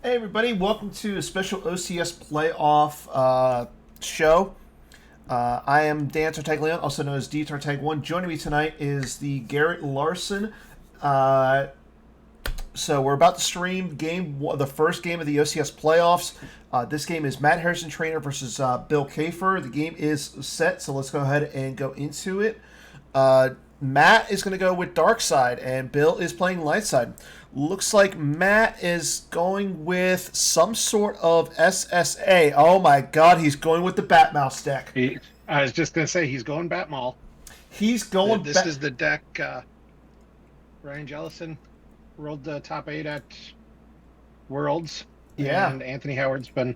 Hey everybody, welcome to a special OCS playoff show. I am Dan Tartaglione, also known as D Tartag1. Joining me tonight is the Garrett Larson. Uh, so we're about to stream the first game of the OCS playoffs. This game is Matt Harrison Trainer versus Bill Kafer. The game is set, so let's go ahead and go into it. Matt is going to go with Dark Side, and Bill is playing Light Side. Looks like Matt is going with some sort of SSA. Oh my god, he's going with the Batmouse deck. I was just going to say he's going Bat Maul. He's going This back. is the deck Ryan Jellison rolled the top 8 at Worlds, Yeah. and Anthony Howard's been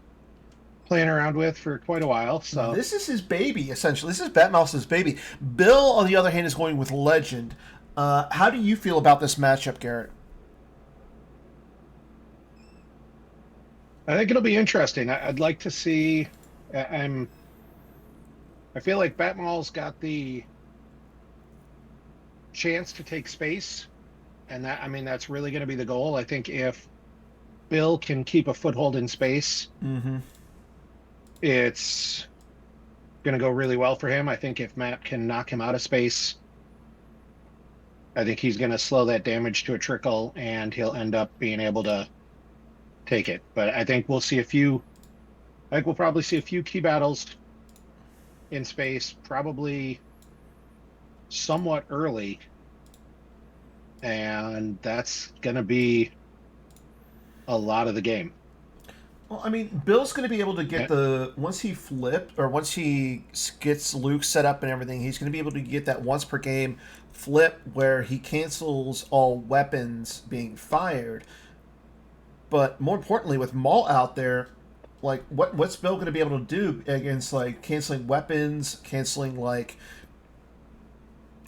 playing around with for quite a while. So This is his baby, essentially. This is Batmouse's baby. Bill, on the other hand, is going with Legend. How do you feel about this matchup, Garrett? I think it'll be interesting. I'd like to see. I'm. I feel like Bat Maul's got the chance to take space, and that's really going to be the goal. I think if Bill can keep a foothold in space, Mm-hmm. it's going to go really well for him. I think if Matt can knock him out of space, I think he's going to slow that damage to a trickle and he'll end up being able to take it. But I think we'll probably see a few key battles in space, probably somewhat early. And that's going to be a lot of the game. Well, I mean, Bill's going to be able to get once he gets Luke set up and everything, he's going to be able to get that once per game flip where he cancels all weapons being fired. But more importantly, with Maul out there, like what's Bill going to be able to do against like canceling weapons, canceling like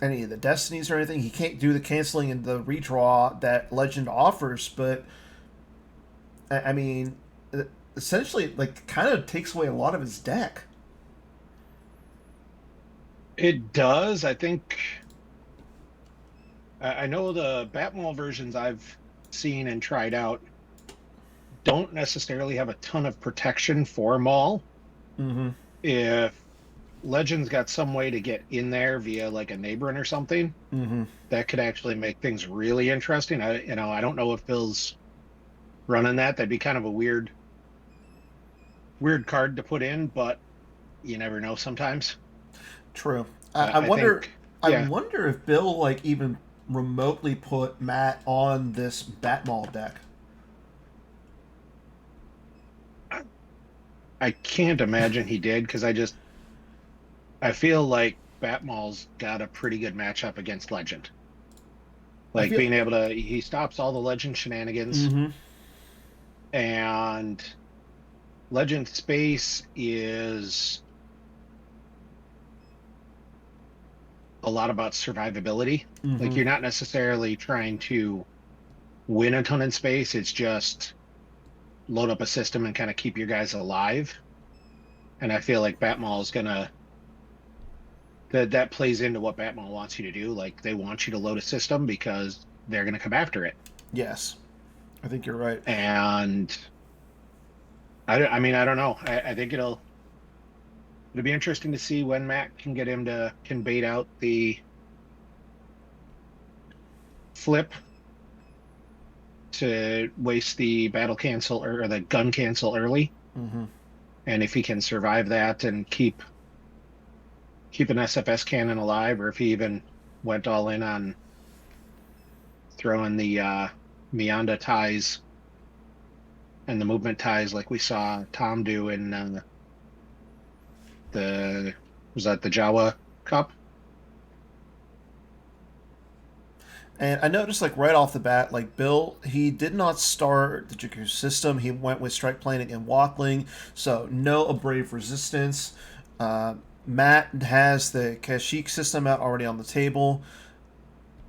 any of the destinies or anything? He can't do the canceling and the redraw that Legend offers, but I mean, essentially, like, kind of takes away a lot of his deck. It does. I think I know the Batmall versions I've seen and tried out don't necessarily have a ton of protection for Maul. Mm-hmm. If Legends got some way to get in there via like a neighboring or something, Mm-hmm. that could actually make things really interesting. I don't know if Bill's running that. That'd be kind of a weird card to put in, but you never know sometimes. True. I I wonder. think, I yeah, wonder if Bill like even remotely put Matt on this Batmall deck. I can't imagine he did because I feel like Batmall's got a pretty good matchup against Legend. I Like feel. being able to, he stops all the Legend shenanigans, Mm-hmm. and Legend space is a lot about survivability. Like Mm-hmm. you're not necessarily trying to win a ton in space. It's just load up a system and kind of keep your guys alive. And I feel like Batmall is gonna that plays into what Batmall wants you to do. Like they want you to load a system because they're gonna come after it. Yes, I think you're right. And I mean I don't know. I think it'll be interesting to see when Matt can get him to can bait out the flip to waste the battle cancel or the gun cancel early, Mm-hmm. and if he can survive that and keep an SFS cannon alive, or if he even went all in on throwing the Meanda ties and the movement ties like we saw Tom do in the was that the Jawa Cup? And I noticed, like, right off the bat, like, Bill, he did not start the Jakku system. He went with Strike Planet and Walkling, so no Abrasive Resistance. Uh, Matt has the Kashyyyk system out already on the table.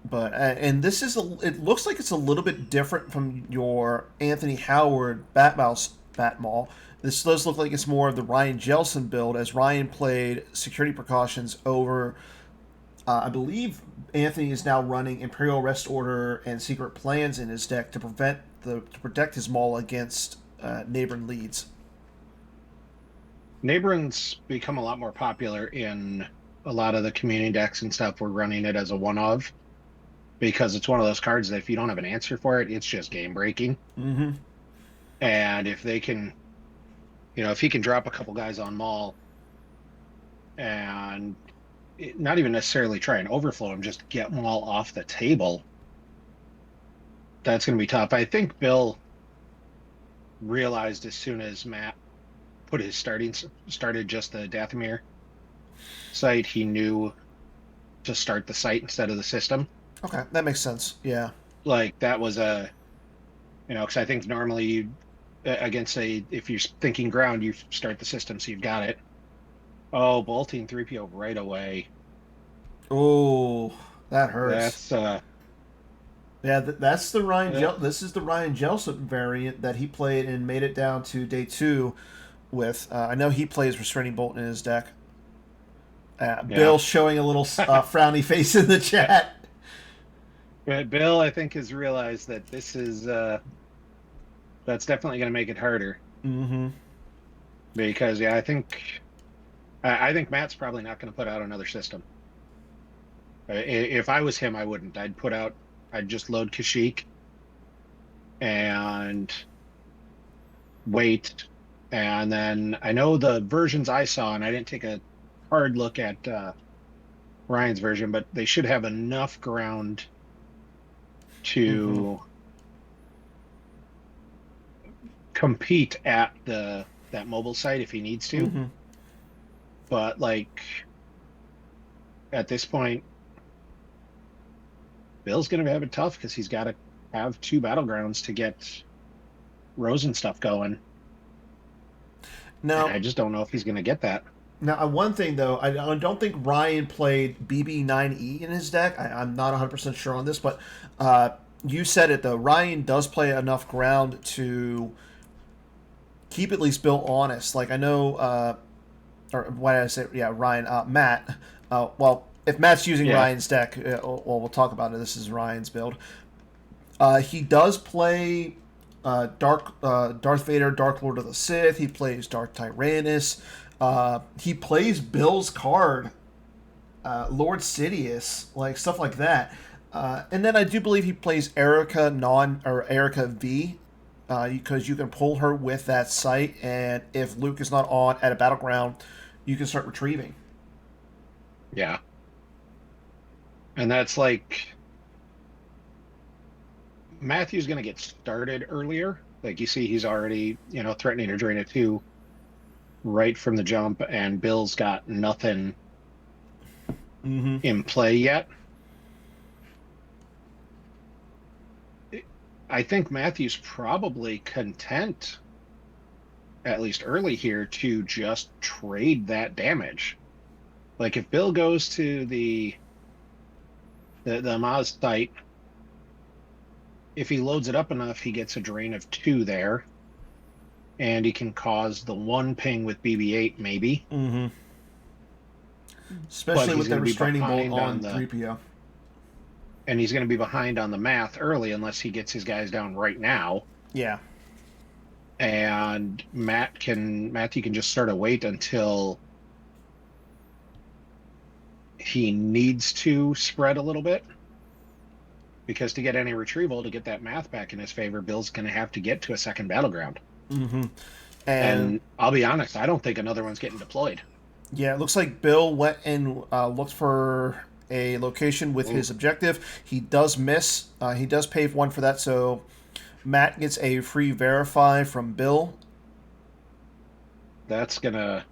But and this is it looks like it's a little bit different from your Anthony Howard Batmouse Batmall. This does look like it's more of the Ryan Jelson build, as Ryan played security precautions over. I believe Anthony is now running Imperial Rest Order and Secret Plans in his deck to prevent to protect his Maul against neighboring leads. Neighboring's become a lot more popular in a lot of the community decks and stuff. We're running it as a one of because it's one of those cards that if you don't have an answer for it, it's just game breaking. Mm-hmm. And if they can, if he can drop a couple guys on Maul and not even necessarily try and overflow him, just get Maul off the table, that's going to be tough. I think Bill realized as soon as Matt put his started just the Dathomir site, he knew to start the site instead of the system. Okay, that makes sense. Yeah. Like that was because I think normally against if you're thinking ground, you start the system, so you've got it. Oh, bolting 3PO right away. Oh, that hurts. That's yeah, that's the Ryan. yeah. This is the Ryan Jelson variant that he played and made it down to day 2 with. I know he plays Restraining Bolt in his deck. Bill showing a little frowny face in the chat. But Bill, I think, has realized that this is that's definitely going to make it harder. Mm-hmm. Because I think Matt's probably not going to put out another system. If I was him, I wouldn't. I'd just load Kashyyyk and wait. And then I know the versions I saw, and I didn't take a hard look at Ryan's version, but they should have enough ground to compete at that mobile site if he needs to. Mm-hmm. But like at this point, Bill's going to have it tough because he's got to have 2 battlegrounds to get Rosen stuff going. Now, and I just don't know if he's going to get that. Now, one thing though, I don't think Ryan played BB9E in his deck. I'm not 100% sure on this, but you said it though. Ryan does play enough ground to keep at least Bill honest. Like I know, or why did I say Ryan? Matt. Well, if Matt's using Ryan's deck, well, we'll talk about it. This is Ryan's build. He does play Darth Vader, Dark Lord of the Sith. He plays Dark Tyrannus. He plays Bill's card, Lord Sidious, like stuff like that. And then I do believe he plays Erica V, because you can pull her with that site, and if Luke is not on at a battleground, you can start retrieving. Yeah. And that's like Matthew's going to get started earlier. Like you see, he's already, threatening to drain a 2 right from the jump, and Bill's got nothing in play yet. I think Matthew's probably content, at least early here, to just trade that damage. Like if Bill goes to the Maz site, if he loads it up enough, he gets a drain of 2 there, and he can cause the 1 ping with BB-8 maybe. Mm-hmm. Especially with the restraining bolt on 3PO. And he's going to be behind on the math early unless he gets his guys down right now. Yeah. And Matthew can just sort of wait until he needs to spread a little bit, because to get any retrieval, to get that math back in his favor, Bill's going to have to get to a second battleground. Mm-hmm. And I'll be honest, I don't think another one's getting deployed. Yeah, it looks like Bill went and looked for a location with his objective. He does miss. He does pave 1 for that, so Matt gets a free verify from Bill. That's gonna...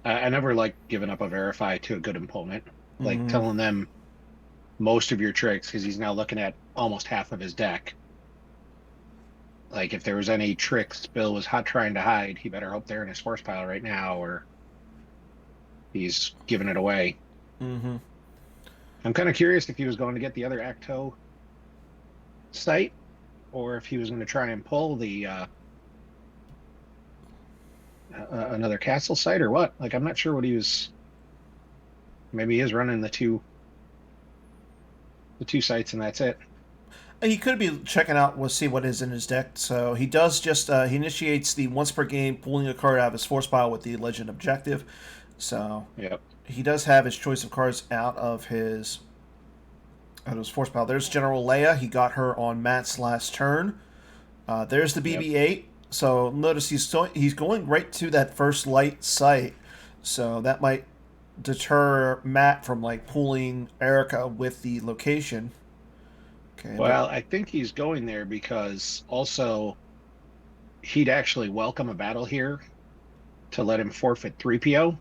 I never like giving up a verify to a good opponent, like telling them most of your tricks, because he's now looking at almost half of his deck. Like if there was any tricks Bill was trying to hide, he better hope they're in his force pile right now, or he's giving it away. Mm-hmm. I'm kind of curious if he was going to get the other Acto site, or if he was going to try and pull the another castle site, or what. Like I'm not sure what he was. Maybe he is running the two sites and that's it. He could be checking out. We'll see what is in his deck. So he does just he initiates the once per game pulling a card out of his force pile with the legend objective. So Yep. he does have his choice of cards out of his force pile. There's General Leia. He got her on Matt's last turn. There's the Yep. BB-8. So notice he's going right to that first light site. So that might deter Matt from like pulling Erica with the location. Okay, Well, I think he's going there because also he'd actually welcome a battle here to let him forfeit 3PO mm-hmm.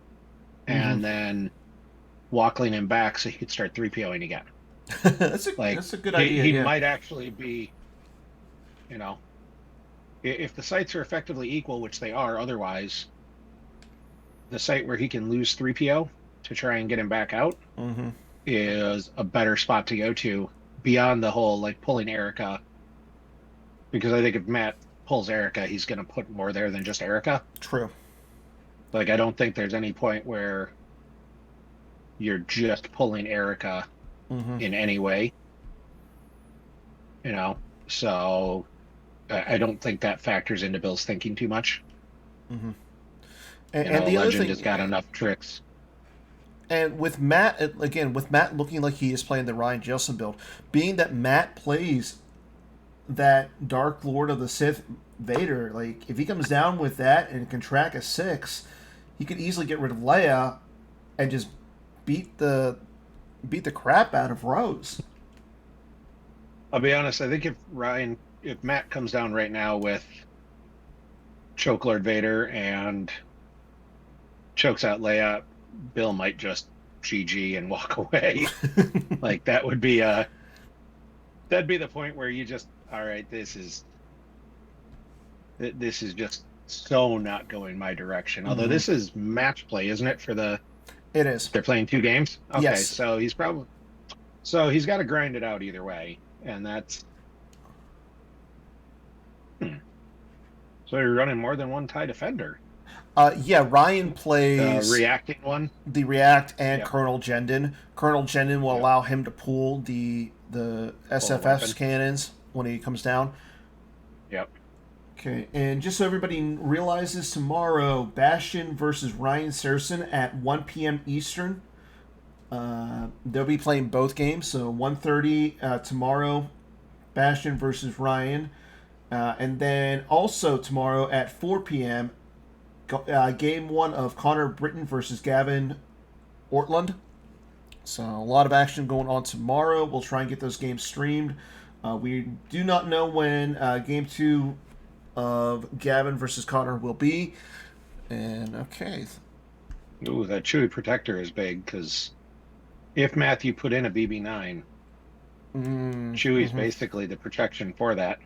and then walkling him back so he could start 3POing again. that's a Like that's a good he, idea. he Yeah. might actually be, you know, if the sites are effectively equal, which they are otherwise, the site where he can lose 3PO to try and get him back out Mm-hmm. is a better spot to go to beyond the whole like pulling Erica. Because I think if Matt pulls Erica, he's going to put more there than just Erica. True. Like, I don't think there's any point where you're just pulling Erica Mm-hmm. in any way, you know? So I don't think that factors into Bill's thinking too much. Mm-hmm. And, You and know, the other Legend has thing, got enough tricks. and with Matt again, with Matt looking like he is playing the Ryan Jelson build, being that Matt plays that Dark Lord of the Sith Vader, like if he comes down with that and can track a 6, he could easily get rid of Leia and just beat the beat the crap out of Rose. I'll be honest, I think if Matt comes down right now with Choke Lord Vader and chokes out Leia, Bill might just GG and walk away. Like that'd be the point where you just, all right, this is just so not going my direction. Although Mm-hmm. this is match play, isn't it? It is. They're playing 2 games. Okay, Yes. so he's got to grind it out either way, and that's so you're running more than one TIE defender. Yeah, Ryan The plays reacting one. the React and Yep. Colonel Jendon. Colonel Jendon will Yep. allow him to pull the Pull a SFS weapon. cannons when he comes down. Yep. Okay, and just so everybody realizes, tomorrow Bastion versus Ryan Saracen at 1 p.m. Eastern. They'll be playing both games, so 1:30 tomorrow, Bastion versus Ryan, and then also tomorrow at 4 p.m. Game one of Connor Britton versus Gavin Ortland. So a lot of action going on tomorrow. We'll try and get those games streamed. We do not know when game two of Gavin versus Connor will be. And okay. Ooh, that Chewie protector is big because if Matthew put in a BB9, Chewie's Mm-hmm. basically the protection for that.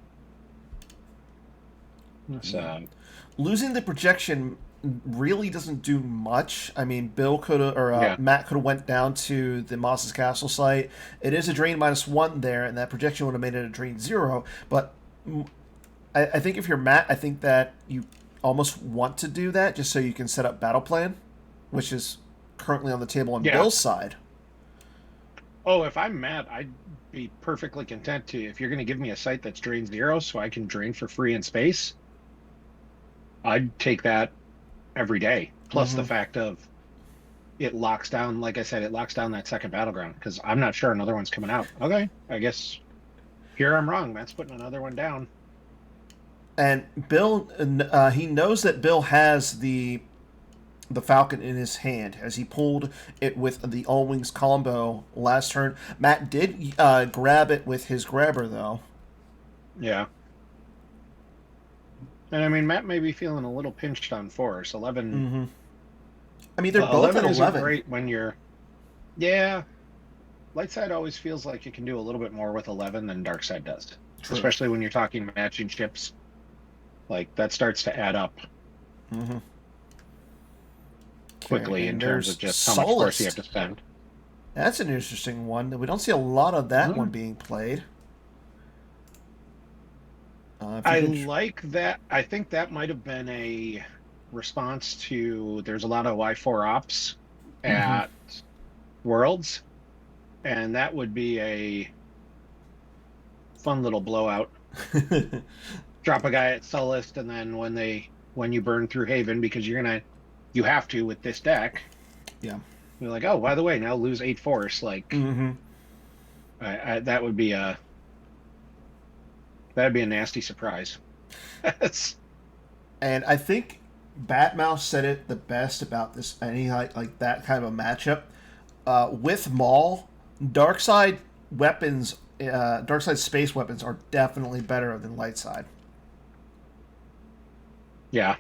So Losing the projection really doesn't do much. I mean, Bill could have or yeah, Matt could have went down to the Moss's Castle site. It is a drain -1 there, and that projection would have made it a drain 0. But I think if you're Matt, I think that you almost want to do that just so you can set up battle plan, which is currently on the table on yeah. Bill's side. Oh, if I'm Matt, I'd be perfectly content to if you're going to give me a site that's drain 0, so I can drain for free in space. I'd take that every day. Plus the Mm-hmm. fact of it locks down, like I said, it locks down that second battleground because I'm not sure another one's coming out. Okay, I guess here I'm wrong. Matt's putting another one down. And Bill, he knows that Bill has the Falcon in his hand as he pulled it with the All Wings combo last turn. Matt did grab it with his grabber though. Yeah. And I mean, Matt may be feeling a little pinched on force. 11, Mm-hmm. I mean, they're both at 11 isn't 11. great when you're, yeah. Light side always feels like you can do a little bit more with 11 than dark side does, True. especially when you're talking matching ships. Like that starts to add up Mm-hmm. quickly Okay, in and terms there's of just how much force you have Solist. to spend. That's an interesting one. We don't see a lot of that one Mm. being played. If you I can, like that. I think that might have been a response to there's a lot of Y4 ops mm-hmm. at Worlds, and that would be a fun little blowout. Drop a guy at Sullust, and then when you burn through Haven, because you have to with this deck, Yeah. you're like, oh, by the way, now lose 8 force. Like, Mm-hmm. that would be that'd be a nasty surprise. That's And I think Batmouse said it the best about this any like that kind of a matchup. With Maul, dark side weapons, dark side space weapons are definitely better than light side. yeah.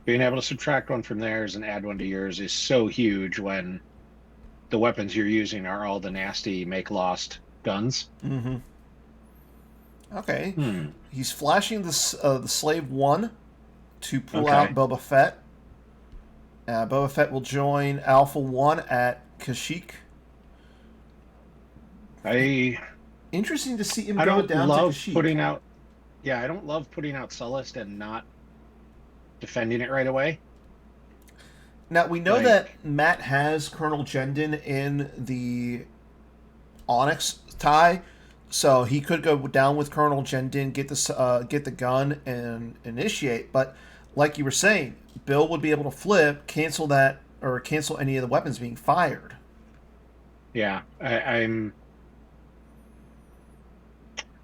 Being able to subtract one from theirs and add one to yours is so huge when the weapons you're using are all the nasty make lost guns. Mm-hmm. Okay, Hmm. he's flashing the Slave 1 to pull out Okay. Boba Fett. Boba Fett will join Alpha 1 at Kashyyyk. I Interesting to see him I go don't down to love Kashyyyk. putting out yeah, I don't love putting out Sullust and not defending it right away. Now, we know that Like, Matt has Colonel Jendon in the Onyx tie, so he could go down with Colonel Jendon, get the gun, and initiate. But like you were saying, Bill would be able to flip, cancel that, or cancel any of the weapons being fired. yeah,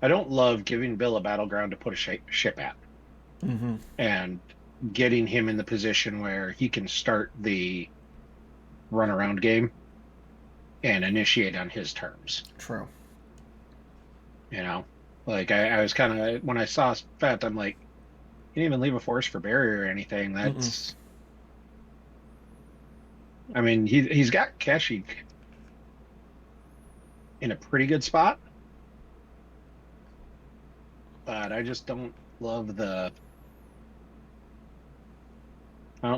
I don't love giving Bill a battleground to put a ship at Mm-hmm. and getting him in the position where he can start the runaround game and initiate on his terms. True. You know, like I was kind of when I saw Fett, I'm like, he didn't even leave a force for barrier or anything. Mm-mm. That's, I mean, he's got Kashyyyk in a pretty good spot, but I just I don't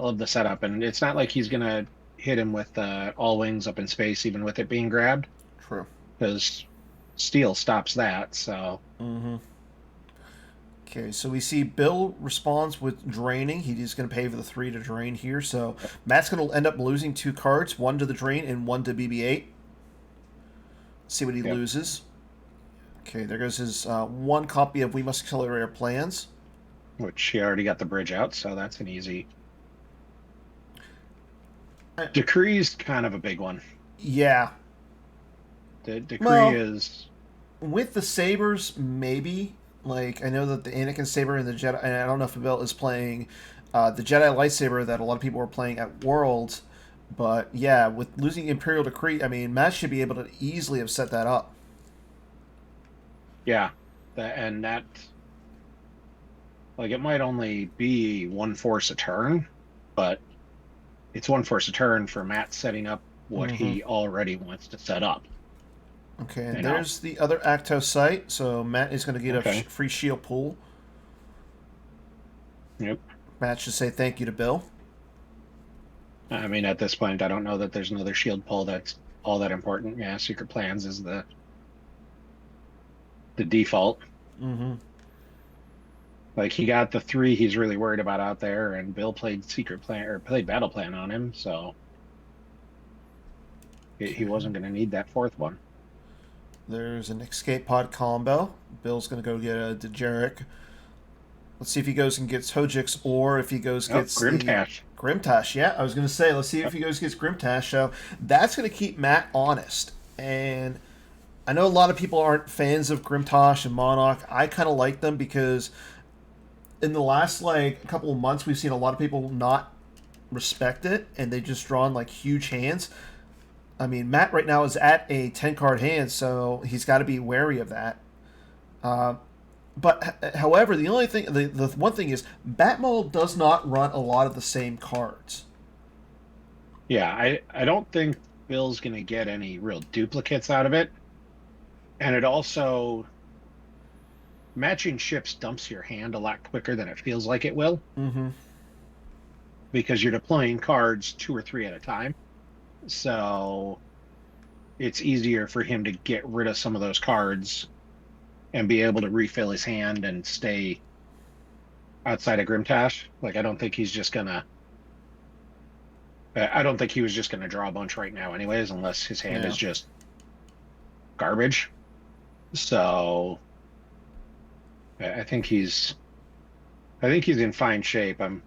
love the setup, and it's not like he's gonna hit him with all wings up in space, even with it being grabbed, True. because steel stops that. So Mm-hmm. Okay, so we see Bill responds with draining. He's going to pay for the 3 to drain here. So Matt's going to end up losing 2 cards, 1 to the drain and 1 to BB-8. See what he yep, loses. Okay, there goes his 1 copy of We Must Accelerate Our Plans. which he already got the bridge out, so that's an easy. Uh, Decree's kind of a big one. yeah. The decree Well, is with the sabers, maybe. Like, I know that the Anakin saber and the Jedi, and I don't know if Bill is playing the Jedi lightsaber that a lot of people were playing at Worlds. But yeah, with losing Imperial Decree, I mean, Matt should be able to easily have set that up. yeah, and that like it might only be 1 force a turn, but it's 1 force a turn for Matt setting up what Mm-hmm. he already wants to set up. Okay, You and know, there's the other Acto site. So Matt is going to get a okay, free shield pull. yep. Matt should say thank you to Bill. I mean, at this point, I don't know that there's another shield pull that's all that important. Yeah, secret plans is the default. Mm-hmm. Like he got the 3 he's really worried about out there, and Bill played secret plan or played battle plan on him, so he Okay. wasn't going to need that 4th one. There's an escape pod combo. Bill's going to go get a Dejeric. Let's see if he goes and gets Hojix or if he goes Oh, gets the Grimtash. Grimtash. Yeah, I was going to say, let's see if Yep. he goes gets Grimtash. So that's going to keep Matt honest. And I know a lot of people aren't fans of Grimtosh and Monarch. I kind of like them because in the last like couple of months, we've seen a lot of people not respect it and they just drawn like huge hands. I mean, Matt right now is at a 10 card hand, so he's got to be wary of that. Uh, but however, the only thing, the one thing is, Batmole does not run a lot of the same cards. Yeah, I don't think Bill's going to get any real duplicates out of it. And it also, matching ships dumps your hand a lot quicker than it feels like it will Mm-hmm. because you're deploying cards 2 or 3 at a time. So it's easier for him to get rid of some of those cards and be able to refill his hand and stay outside of Grimtash. Like, I don't think he's just gonna. I don't think he was just gonna draw a bunch right now, anyways, unless his hand Yeah. is just garbage. So I think he's in fine shape. I'm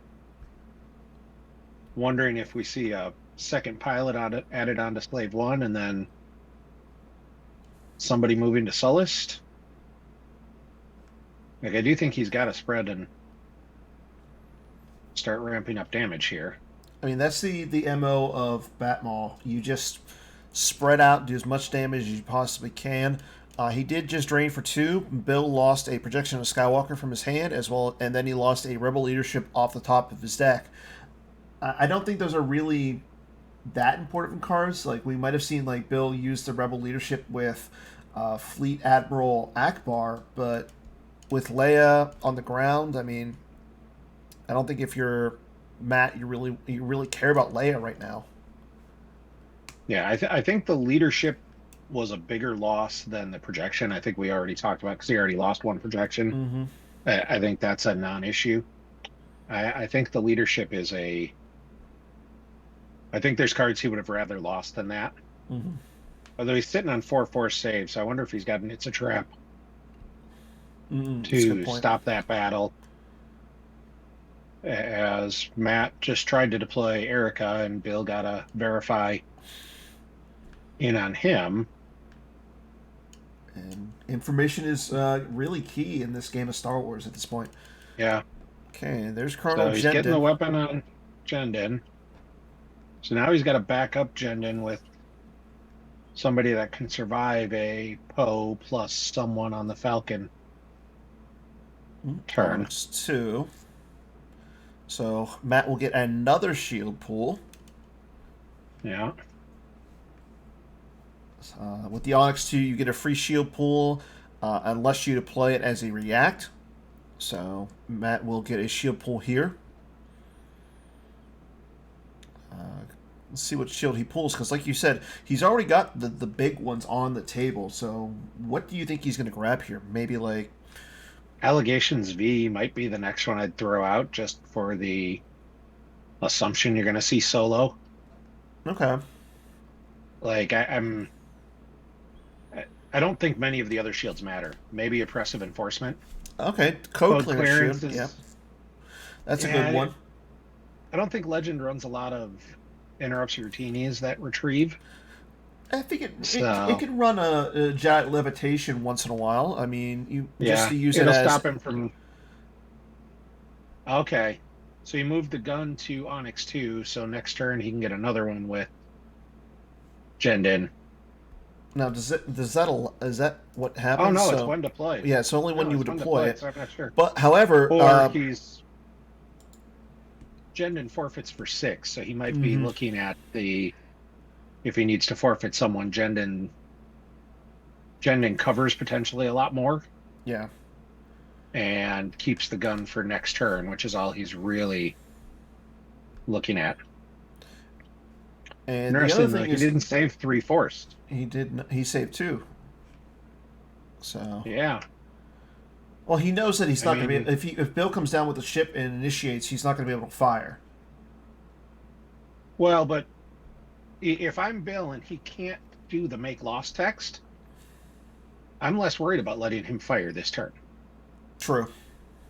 wondering if we see a second pilot added onto Slave One, and then somebody moving to Sullust. Like I do think he's got to spread and start ramping up damage here. I mean, that's the MO of Maul. You just spread out, do as much damage as you possibly can. He did just drain for 2. Bill lost a projection of Skywalker from his hand, as well, and then he lost a Rebel Leadership off the top of his deck. I don't think those are really that important cards. Like, we might have seen like Bill use the Rebel Leadership with Fleet Admiral Akbar, but with Leia on the ground, I mean, I don't think if you're Matt, you really care about Leia right now. Yeah, I think the leadership was a bigger loss than the projection. I think we already talked about because he already lost one projection. Mm-hmm. I think that's a non-issue. I think the leadership is a. I think there's cards he would have rather lost than that. Mm-hmm. Although he's sitting on 4 force saves, so I wonder if he's got an It's a Trap to stop that battle. As Matt just tried to deploy Erica and Bill got to verify in on him. And information is really key in this game of Star Wars at this point. Yeah. Okay, there's Colonel So he's Jendin. getting the weapon on Jendin. So now he's got to back up Jendin with somebody that can survive a Poe plus someone on the Falcon turn. Onyx 2. So Matt will get another shield pool. Yeah. With the Onyx 2, you get a free shield pool unless you deploy it as a react. So Matt will get a shield pool here. Let's see what shield he pulls, because like you said, he's already got the big ones on the table. So what do you think he's going to grab here? Maybe like Allegations V might be the next one I'd throw out just for the assumption you're going to see Solo. Okay. Like I don't think many of the other shields matter. Maybe Oppressive Enforcement. Okay, code clearance shield. Yeah, that's a good one. I don't think Legend runs a lot of interrupts routinies that retrieve. I think it can run a jet levitation once in a while. I mean, you just to use it'll it as stop him from. Okay, so you moved the gun to Onyx 2, so next turn he can get another one with Jendin. Now, is that what happens? Oh no, it's when deployed. Yeah, it's only when you would deploy it. So I'm not sure. But however, or Jendin forfeits for 6, so he might be looking at if he needs to forfeit someone, Jendin covers potentially a lot more. Yeah. And keeps the gun for next turn, which is all he's really looking at. And the other thing is he didn't save 3 force. He did. He saved 2. So yeah. Well, he knows that he's not going to be. If Bill comes down with the ship and initiates, he's not going to be able to fire. Well, but if I'm Bill and he can't do the make loss text, I'm less worried about letting him fire this turn. True.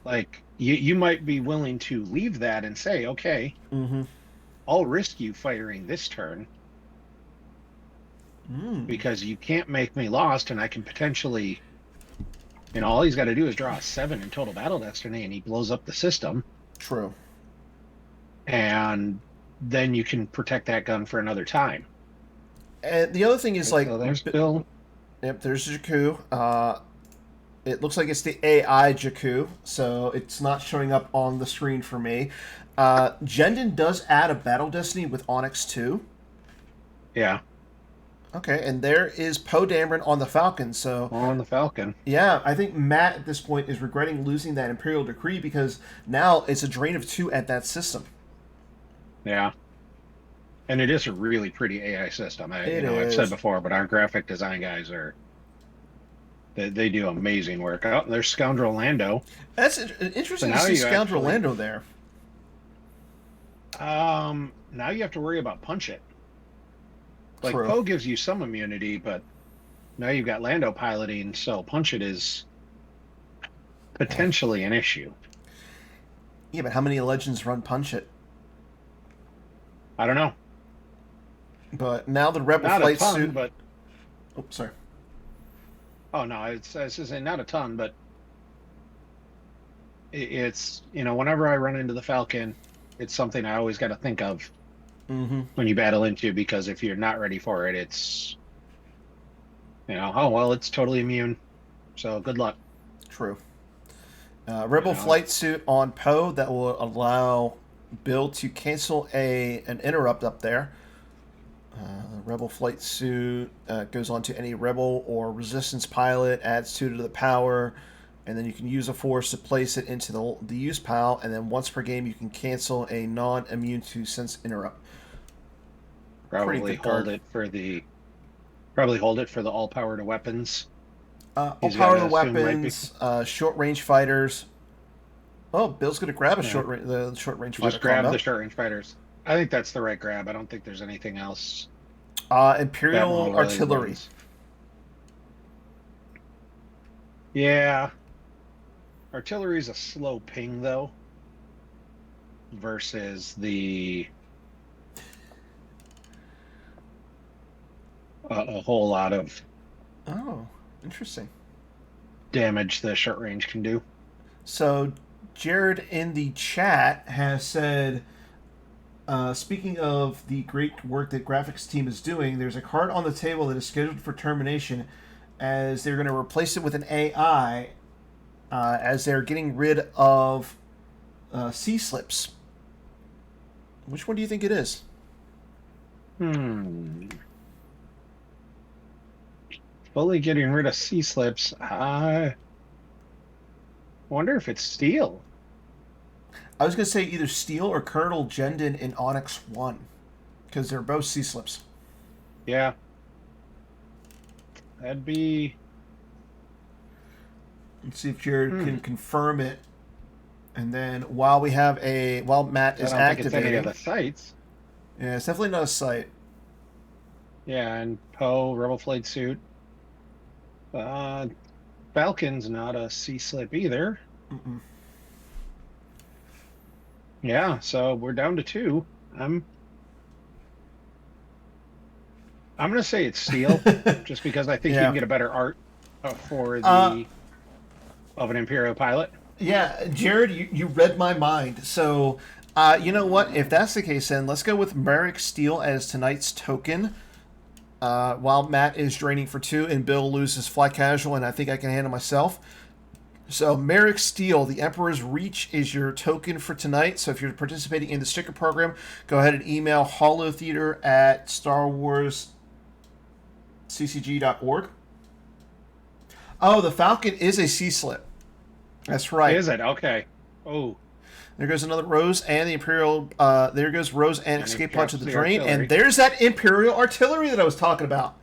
Like you might be willing to leave that and say, okay, I'll risk you firing this turn because you can't make me lost, and I can potentially. All he's got to do is draw a 7 in total battle destiny, and he blows up the system. True. And then you can protect that gun for another time. And the other thing is, like, there's Bill. Yep, there's Jakku. It looks like it's the AI Jakku, so it's not showing up on the screen for me. Jendin does add a battle destiny with Onyx 2. Yeah. Okay, and there is Poe Dameron on the Falcon. So on the Falcon. Yeah, I think Matt at this point is regretting losing that Imperial Decree because now it's a drain of 2 at that system. Yeah. And it is a really pretty AI system. I've said before, but our graphic design guys they do amazing work. Oh, there's Scoundrel Lando. That's interesting to see Scoundrel Lando there. Now you have to worry about Punch It. Like, Poe gives you some immunity, but Now you've got Lando piloting, so Punch It is potentially an issue. Yeah, but how many legends run Punch It? I don't know. But now the Rebel Not a flight ton, suit. but Oh, sorry. oh no, it's just saying not a ton, but it's whenever I run into the Falcon, it's something I always got to think of Mm-hmm. when you battle into, because if you're not ready for it, it's oh well, it's totally immune. So good luck. True. You Rebel know, flight suit on Poe that will allow Bill to cancel an interrupt up there. Rebel flight suit goes on to any Rebel or Resistance pilot, adds 2 to the power, and then you can use a force to place it into the use pile, and then once per game you can cancel a non-immune to sense interrupt. Pretty probably good hold card. it for the probably hold it for the all power to weapons. All He's got power of to the assume might be. weapons, short range fighters. Oh, Bill's going to grab Yeah, the short range fighter just grab the combo. short range fighters. I think that's the right grab. I don't think there's anything else that Imperial Maul really artillery. runs. Yeah, artillery's a slow ping though, versus the a whole lot of Oh, interesting. damage the short range can do. So, Jared in the chat has said, speaking of the great work that graphics team is doing, there's a card on the table that is scheduled for termination, as they're going to replace it with an AI, as they're getting rid of C slips. Which one do you think it is? Hmm. Fully getting rid of C slips. I wonder if it's steel. I was going to say either Steel or Colonel Jendon in Onyx 1, because they're both C slips. Yeah, that'd be. Let's see if Jared Hmm. can confirm it. And then while Matt I is don't think it's any of activating, the sites. yeah, it's definitely not a site. Yeah, and Poe, Rebel Flight Suit. Uh, Falcon's not a C slip either. Mm-mm. Yeah, so we're down to 2. I'm I'm gonna say it's steel, just because I think you can Yeah. get a better art for Uh, the of an Imperial pilot. yeah, Jared, you read my mind. So, you know what? If that's the case, then let's go with Merrick Steele as tonight's token. While Matt is draining for 2 and Bill loses fly casual, and I think I can handle myself. So, Merrick Steele, the Emperor's Reach, is your token for tonight. So, if you're participating in the sticker program, go ahead and email holotheater at starwarsccg.org. Oh, the Falcon is a C slip. That's right. Is it? Okay. Oh, There goes another Rose and the Imperial. There goes Rose and and it Escape Pod to drops the the drain. And artillery. there's that Imperial artillery that I was talking about.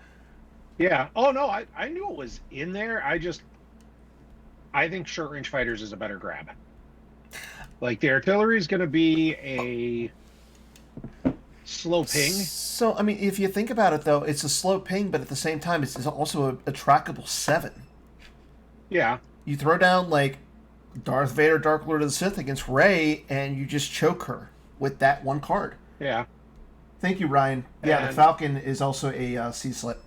Yeah. Oh no, I knew it was in there. I think short range fighters is a better grab. Like the artillery is going to be a slow ping. So, I mean, if you think about it, though, it's a slow ping, but at the same time, it's also a trackable 7. Yeah. You throw down, like, Darth Vader, Dark Lord of the Sith against Rey, and you just choke her with that one card. Yeah. Thank you, Ryan. Yeah, the And Falcon is also a C slip.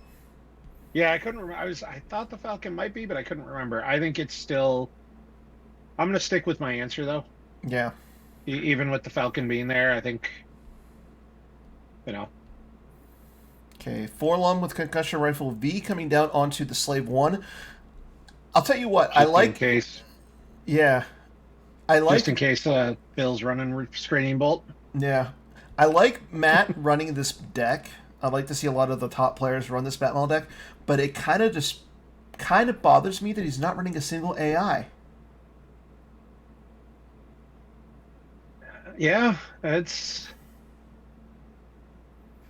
yeah, I couldn't remember. I thought the Falcon might be, but I couldn't remember. I think it's still. I'm going to stick with my answer though. Yeah. Even with the Falcon being there, I think. You know. Okay, Forlom with concussion rifle V coming down onto the Slave 1. I'll tell you what, I Just in like. case. Yeah, I Just in like. case Bill's running Screening Bolt. Yeah, I like Matt running this deck. I'd like to see a lot of the top players run this Battle deck, but it kind of bothers me that he's not running a single AI. Yeah, it's.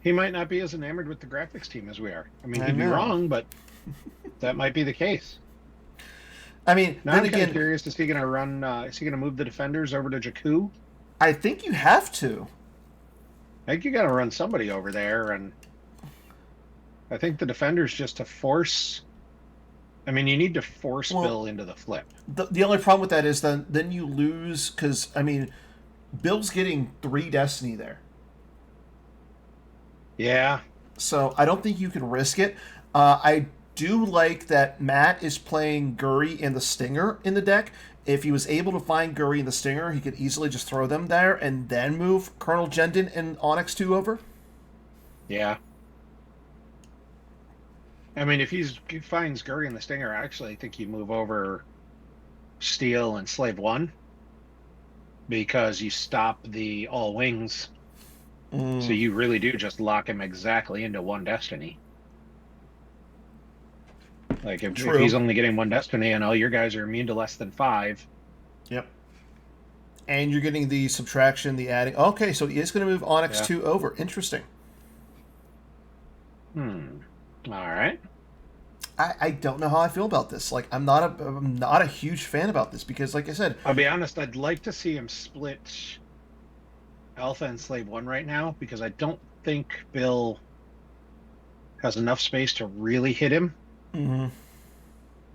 He might not be as enamored with the graphics team as we are. I mean, I he'd be know. wrong, but that might be the case. I mean, Now then I'm kind of again, curious: is he going to run? Is he going to move the defenders over to Jakku? I think you have to. I think you got to run somebody over there, and I think the defenders just to force I mean, you need to force Well, Bill into the flip. the only problem with that is then you lose because I mean, Bill's getting 3 Destiny there, Yeah. so I don't think you can risk it. I do like that Matt is playing Guri and the Stinger in the deck. If he was able to find Guri and the Stinger, he could easily just throw them there and then move Colonel Jendon and Onyx 2 over. Yeah. I mean, if he finds Guri and the Stinger, actually, I think you move over Steel and Slave One because you stop the all wings. So Mm, you really do just lock him exactly into 1 Destiny. Like if he's true. only getting 1 Destiny and all your guys are immune to less than 5. Yep. And you're getting the subtraction, the adding. Okay, so he is going to move Onyx Yeah. 2 over. Interesting. Hmm. All right. I don't know how I feel about this. Like I'm not a huge fan about this because like I said, I'll be honest, I'd like to see him split Alpha and Slave One right now because I don't think Bill has enough space to really hit him. mm,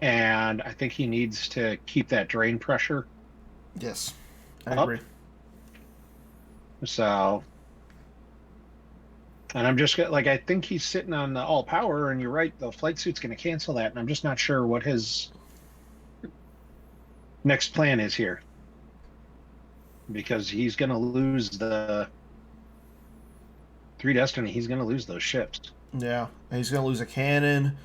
And I think he needs to keep that drain pressure yes, I up. agree. So, and I'm just like, I think he's sitting on the all power, and you're right, the flight suit's going to cancel that. And I'm just not sure what his next plan is here because he's going to lose the 3 Destiny. He's going to lose those ships. Yeah, and he's going to lose a cannon.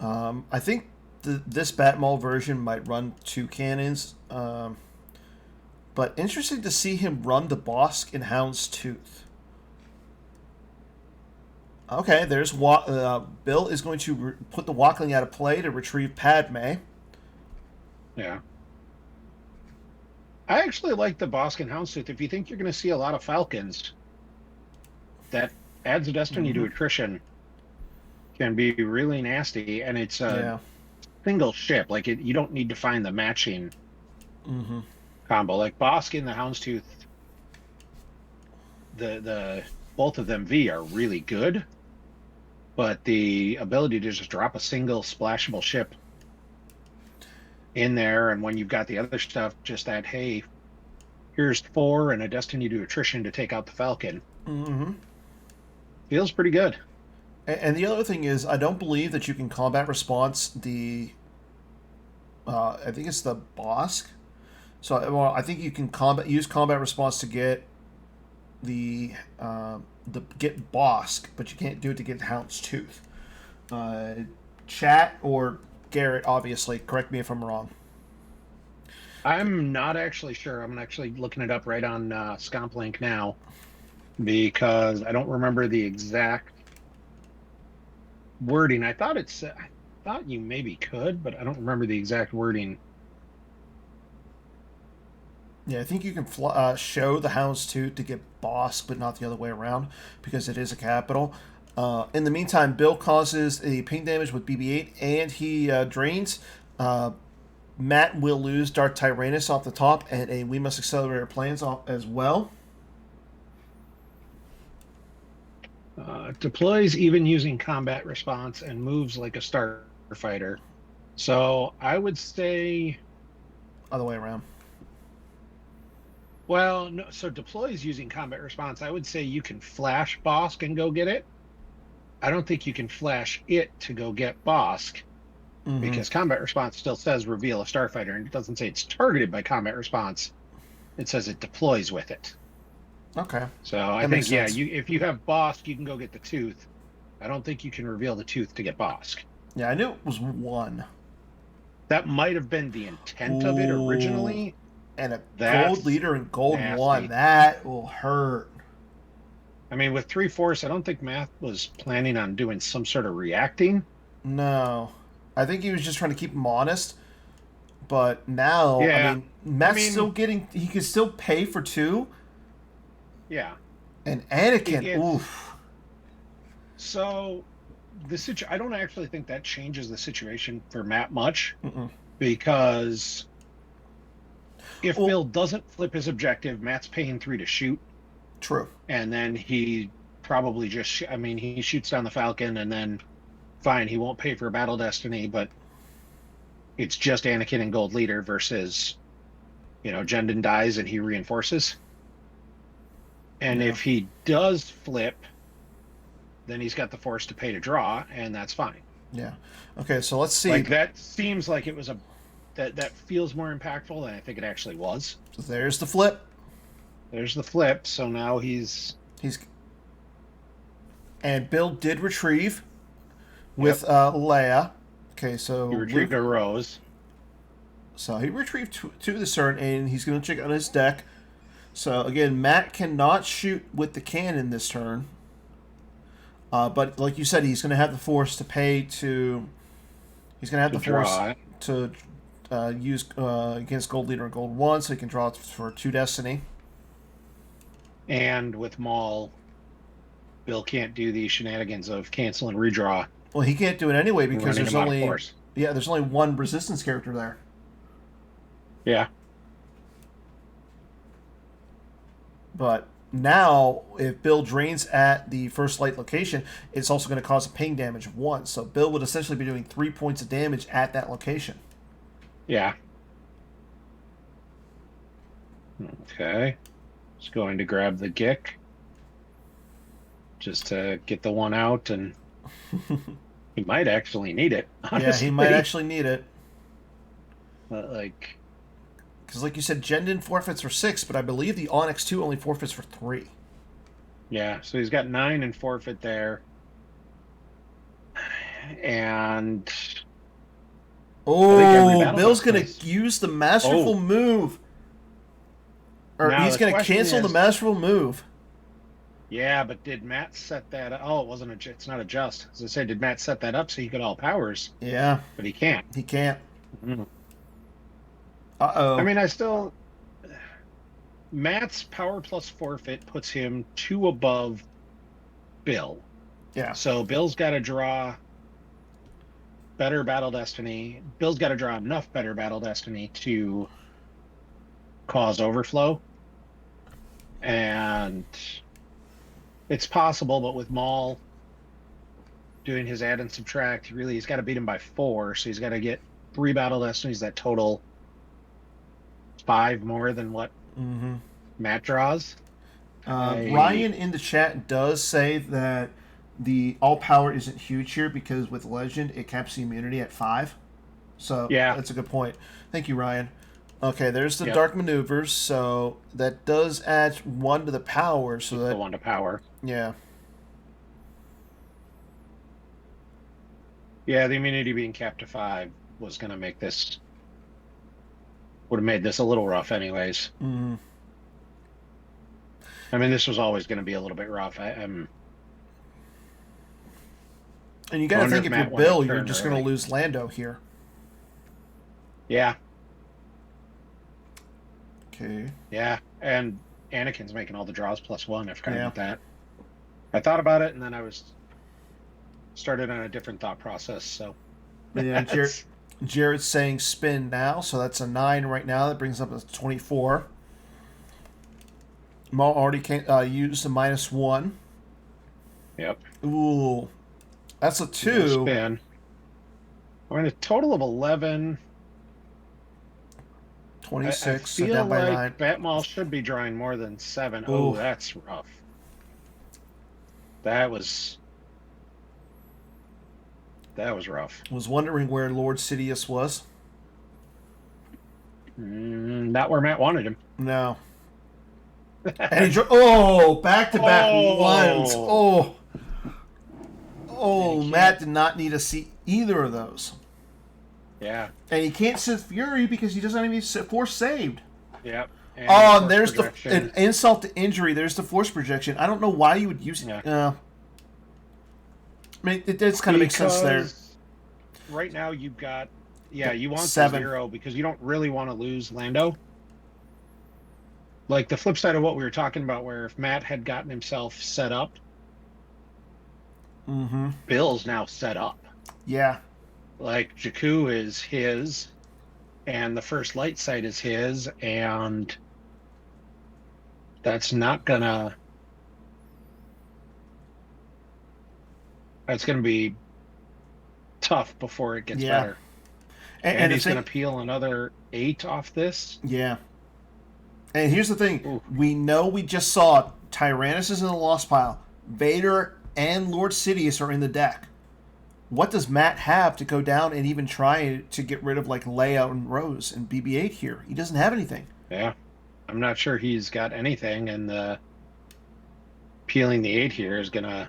I think this Batmall version might run 2 cannons. But interesting to see him run the Bosk and Houndstooth. Okay, there's Bill is going to put the Walkling out of play to retrieve Padme. Yeah. I actually like the Boskin Houndstooth. If you think you're going to see a lot of Falcons, that adds a Destiny to Mm-hmm. attrition can be really nasty. And it's a Yeah. single ship. Like you don't need to find the matching Mm-hmm. combo. Like Boskin, the Houndstooth, the both of them V are really good, but the ability to just drop a single splashable ship in there, and when you've got the other stuff, just that, hey, here's 4 and a Destiny to attrition to take out the Falcon. Mm-hmm. Feels pretty good. And the other thing is, I don't believe that you can combat response the. I think it's the Bosk. So, well, I think you can use combat response to get the get Bosk, but you can't do it to get Houndstooth. Uh, Chat or Garrett, obviously, correct me if I'm wrong. I'm not actually sure. I'm actually looking it up right on Scomplink now because I don't remember the exact wording. I thought you maybe could, but I don't remember the exact wording. Yeah, I think you can show the Houndstooth to get Bosk, but not the other way around because it is a capital. In the meantime, Bill causes a ping damage with BB-8 and he drains. Matt will lose Dark Tyrannus off the top and a We Must Accelerate Our Plans off as well. Deploys even using combat response and moves like a starfighter. So I would say, Other way around. well, no, so deploys using combat response. I would say you can flash Bosk and go get it. I don't think you can flash it to go get Bosk Mm-hmm. because combat response still says reveal a starfighter, and it doesn't say it's targeted by combat response. It says it deploys with it. Okay. So I That makes think, yeah, sense. if you have Bosk, you can go get the tooth. I don't think you can reveal the tooth to get Bosk. Yeah, I knew it was 1. That might have been the intent of it Ooh. originally. And a gold That's leader and gold 1. nasty. That will hurt. I mean, with 3 Force, I don't think Matt was planning on doing some sort of reacting. No. I think he was just trying to keep him honest. But now, I Yeah. mean, I Matt's still mean, getting. He can still pay for 2. yeah. And Anakin, It's oof. so I don't actually think that changes the situation for Matt much Mm-mm. because if Well, Bill doesn't flip his objective, Matt's paying 3 to shoot, true. and then he probably I mean, he shoots down the Falcon, and then fine, he won't pay for Battle Destiny, but it's just Anakin and Gold Leader versus, Jendon dies and he reinforces. And Yeah. if he does flip, then he's got the Force to pay to draw, and that's fine. Yeah. Okay, so let's see. Like that seems like it was that feels more impactful than I think it actually was. So there's the flip. There's the flip, so now he's He's and Bill did retrieve yep, with Leia. Okay, so he retrieved a rose. So he retrieved two this turn, and he's going to check on his deck. So again, Matt cannot shoot with the cannon this turn. But like you said, he's going to have the Force to pay to. He's going to have the Force to use against Gold Leader and Gold 1, so he can draw it for 2 Destiny. And with Maul, Bill can't do the shenanigans of cancel and redraw. Well, he can't do it anyway because there's only there's only one Resistance character there. Yeah. But now, if Bill drains at the first light location, it's also going to cause a ping damage of 1. So Bill would essentially be doing 3 points of damage at that location. Yeah. Okay. Just going to grab the Gick just to get the one out, and he might actually need it, honestly. Yeah, he might actually need it. Like... Because like you said, Jendon forfeits for 6, but I believe the Onyx 2 only forfeits for 3. Yeah, so he's got 9 in forfeit there. And... Oh, Bill's going to use the masterful move. Or now he's going to cancel the masterful move. Yeah, but did Matt set that up? Oh, it's not a just. As I said, did Matt set that up so he could all powers? Yeah. But he can't. He can't. Mm-hmm. Uh-oh. I mean, Matt's power plus forfeit puts him 2 above Bill. Yeah. So Bill's got to draw better Battle Destiny. Bill's got to draw enough better Battle Destiny to cause overflow. And it's possible, but with Maul doing his add and subtract, he's got to beat him by 4. So he's got to get 3 Battle Destinies that total 5 more than what Matt draws. Ryan in the chat does say that the all power isn't huge here because with Legend it caps the immunity at 5. So yeah, that's a good point. Thank you, Ryan. Okay, there's the dark maneuvers, so that does add 1 to the power. So that's the 1 to power. Yeah. Yeah, the immunity being capped to 5 was going to make this... would have made this a little rough anyways. Mm-hmm. I mean, this was always going to be a little bit rough. And you got to think if you're Bill, you're just going to lose Lando here. Yeah. Okay. Yeah, and Anakin's making all the draws +1. I forgot about that. I thought about it, and then I started on a different thought process. So. Yeah, Jared's saying spin now, so that's a 9 right now. That brings up to 24. Maul already used a -1. Yep. Ooh. That's a 2. Spin. I mean, a total of 11. 26, I feel so down by like 9. Batmaul should be drawing more than 7. Ooh. Oh, that's rough. That was rough. Was wondering where Lord Sidious was. Not where Matt wanted him. No. And he back-to-back ones. Oh, Matt did not need to see either of those. Yeah. And he can't Sith Fury because he doesn't have any Force saved. Yep. And there's an insult to injury. There's the Force projection. I don't know why you would use it. I mean, it does kind of make sense there. Right now you've got, you want 7. 0 because you don't really want to lose Lando. Like the flip side of what we were talking about, where if Matt had gotten himself set up, Bill's now set up. Yeah. Like Jakku is his, and the first light sight is his, and that's gonna be tough before it gets better. And the he's thing, going to peel another 8 off this. yeah. And here's the thing: Ooh, we know we just saw Tyrannus is in the lost pile. Vader and Lord Sidious are in the deck. What does Matt have to go down and even try to get rid of like Leia and Rose and BB-8 here? He doesn't have anything. yeah. I'm not sure he's got anything, and the peeling the 8 here is going to.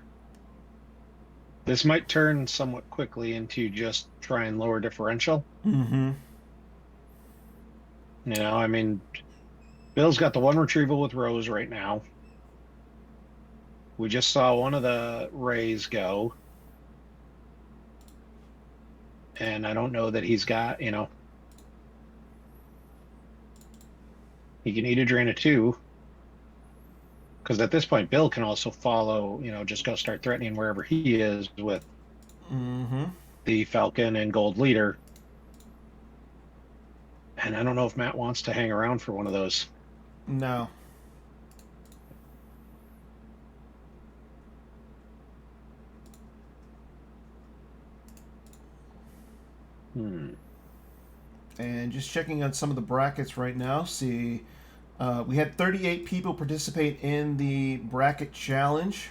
This might turn somewhat quickly into just try and lower differential. Mm-hmm. I mean, Bill's got the one retrieval with Rose right now. We just saw one of the Rays go. And I don't know that he's got, he can eat a drain of 2. Because at this point, Bill can also follow, just go start threatening wherever he is with Mm-hmm. the Falcon and Gold Leader. And I don't know if Matt wants to hang around for one of those. No. And just checking on some of the brackets right now. See, we had 38 people participate in the bracket challenge.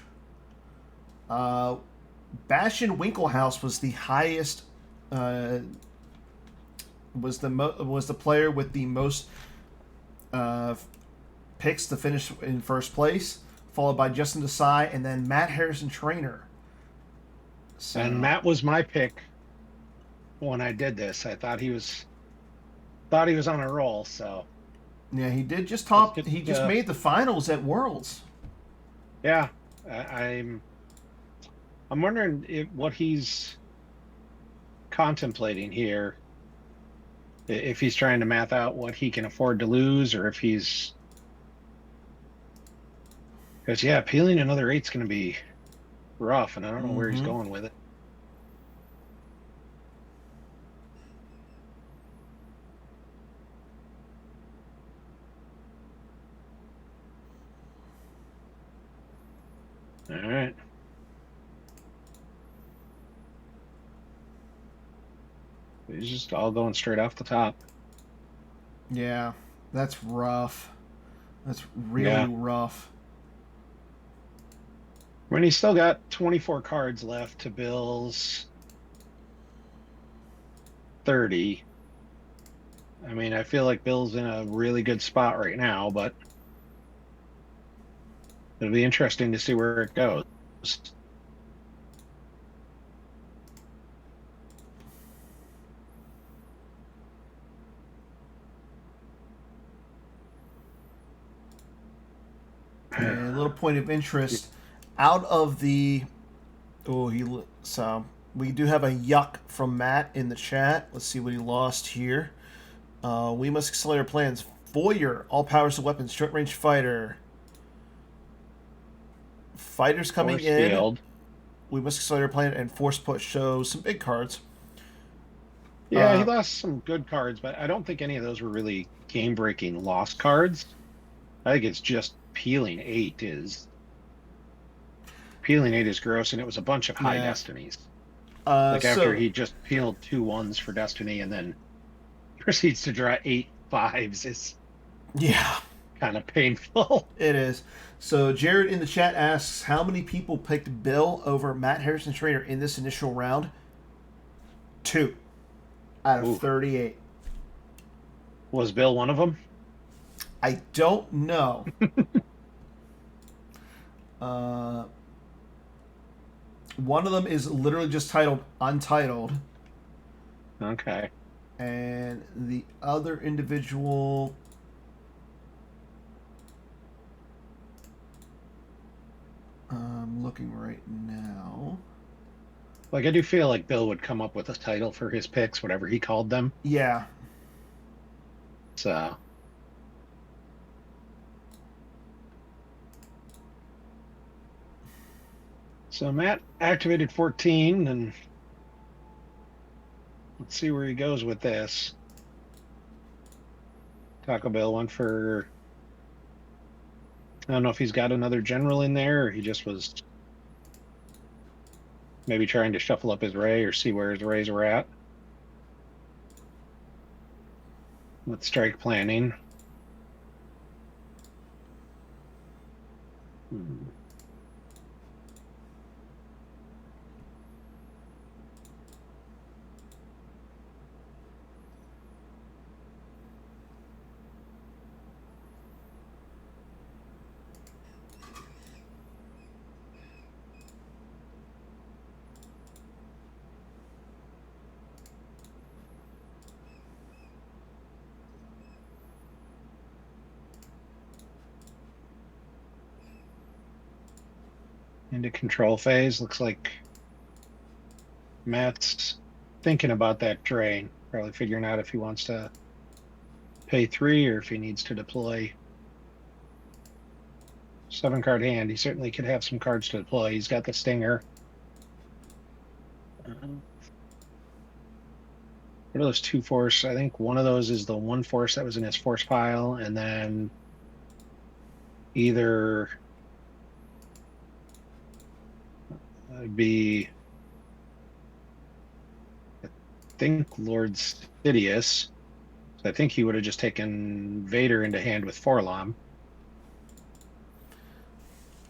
Bastion Winklehouse was the highest. Was the player with the most picks to finish in first place, followed by Justin Desai and then Matt Harrison Trainer. So, And Matt was my pick when I did this. I thought he was on a roll. So yeah, he did just let's top. get, He just made the finals at Worlds. yeah, I'm wondering what he's contemplating here. If he's trying to math out what he can afford to lose, or if he's, because yeah, peeling another 8's going to be rough, and I don't know where he's going with it. All right. He's just all going straight off the top. Yeah, that's rough. That's really rough. When he's still got 24 cards left to Bill's 30. I mean, I feel like Bill's in a really good spot right now, but it'll be interesting to see where it goes. And a little point of interest, out of the so we do have a yuck from Matt in the chat. Let's see what he lost here. We must accelerate our plans. Voyeur, all powers of weapons, short range fighter. Fighters coming Force in. field. We must accelerate our plan and force push. So some big cards. Yeah, he lost some good cards, but I don't think any of those were really game-breaking lost cards. I think it's just peeling 8 is gross, and it was a bunch of high destinies. Like after he just peeled 2 1s for destiny and then proceeds to draw 8 5s is kind of painful. It is. So Jared in the chat asks, how many people picked Bill over Matt Harrison Trainer in this initial round? 2 out of 38. Was Bill one of them? I don't know. One of them is literally just titled Untitled. Okay. And the other individual... I'm looking right now. Like, I do feel like Bill would come up with a title for his picks, whatever he called them. Yeah. So... So Matt activated 14, and let's see where he goes with this. TacoBill went for... I don't know if he's got another general in there, or he just was maybe trying to shuffle up his Ray or see where his Rays were at. with strike planning. Into control phase. Looks like Matt's thinking about that drain, probably figuring out if he wants to pay 3 or if he needs to deploy 7-card hand. He certainly could have some cards to deploy. He's got the Stinger. What are those 2 force? I think one of those is the 1 force that was in his force pile, and then either it'd be, I think, Lord Sidious. So I think he would have just taken Vader into hand with Forlom.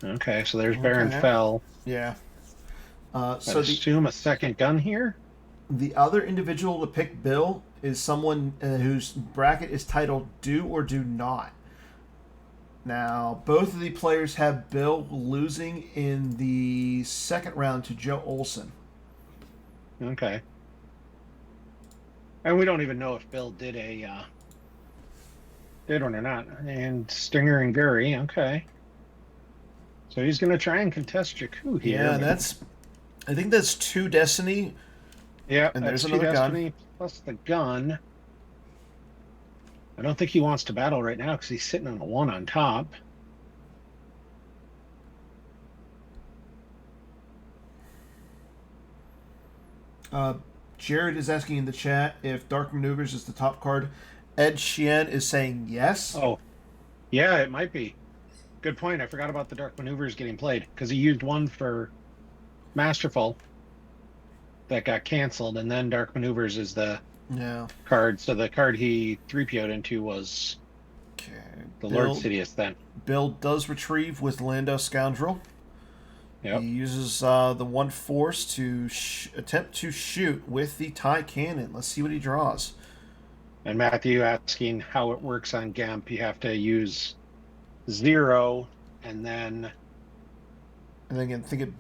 Okay, so there's Baron Fell. Yeah. So assume a second gun here. The other individual to pick Bill is someone whose bracket is titled Do or Do Not. Now, both of the players have Bill losing in the second round to Joe Olson. Okay. And we don't even know if Bill did one or not. And Stinger and Guri, okay. So he's going to try and contest Jakku here. Yeah, I think that's 2 Destiny. Yeah, and there's another Destiny gun. plus the gun. I don't think he wants to battle right now because he's sitting on a 1 on top. Jared is asking in the chat if Dark Maneuvers is the top card. Ed Sheehan is saying yes. Oh, yeah, it might be. Good point. I forgot about the Dark Maneuvers getting played because he used one for Masterful that got canceled, and then Dark Maneuvers is the card. So the card he 3PO'd into was the Lord Sidious then. Bill does retrieve with Lando Scoundrel. Yep. He uses the 1 force to attempt to shoot with the TIE cannon. Let's see what he draws. And Matthew asking how it works on GAMP. You have to use 0 and then... And then I think it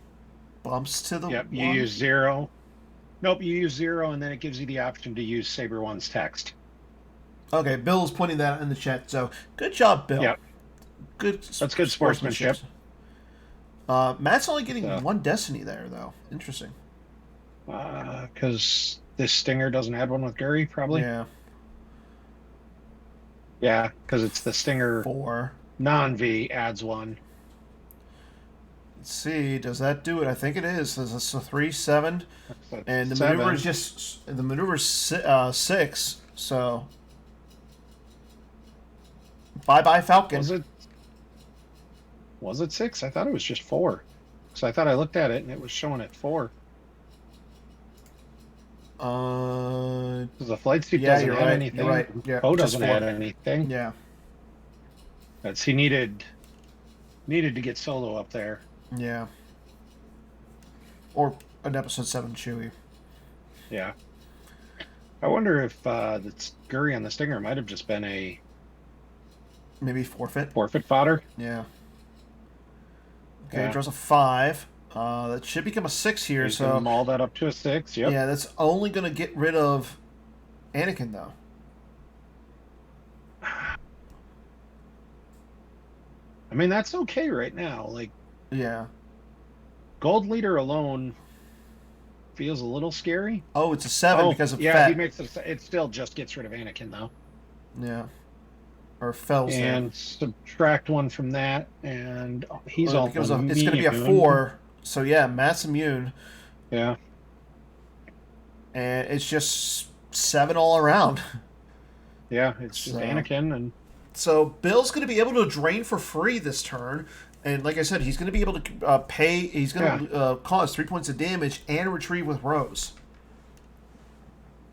bumps to the 1? You use 0. Nope, you use 0 and then it gives you the option to use Saber 1's text. Okay, Bill is pointing that out in the chat. So good job, Bill. Yep. That's good sportsmanship. Matt's only getting 1 Destiny there, though. Interesting. Because this Stinger doesn't add 1 with Guri, probably? Yeah. Yeah, because it's the Stinger 4. Non-V adds 1. Let's see, does that do it? I think it is. It's a 3-7. And the 7. maneuver is just... The maneuver is 6, so... Bye-bye, Falcon. Was it 6? I thought it was just 4. So I thought I looked at it and it was showing at 4. Because the flight suit doesn't add anything. You're right. Yeah, Poe doesn't add anything. Yeah. That's he needed to get Solo up there. Yeah. Or an episode 7 Chewie. Yeah. I wonder if the Guri on the Stinger might have just been a maybe forfeit fodder. Yeah. Okay, draws a 5. That should become a 6 here. So maul that up to a 6. Yep. Yeah, that's only going to get rid of Anakin, though. I mean, that's okay right now. Like, yeah, Gold Leader alone feels a little scary. Oh, it's a 7 because of Fett. He makes it still just gets rid of Anakin though. Yeah, or Fells. And subtract 1 from that, and he's all. Because it's going to be a 4. So yeah, Matt's immune. Yeah. And it's just 7 all around. Yeah, it's just Anakin and. So Bill's going to be able to drain for free this turn, and like I said, he's going to be able to pay. He's going to cause 3 points of damage and retrieve with Rose.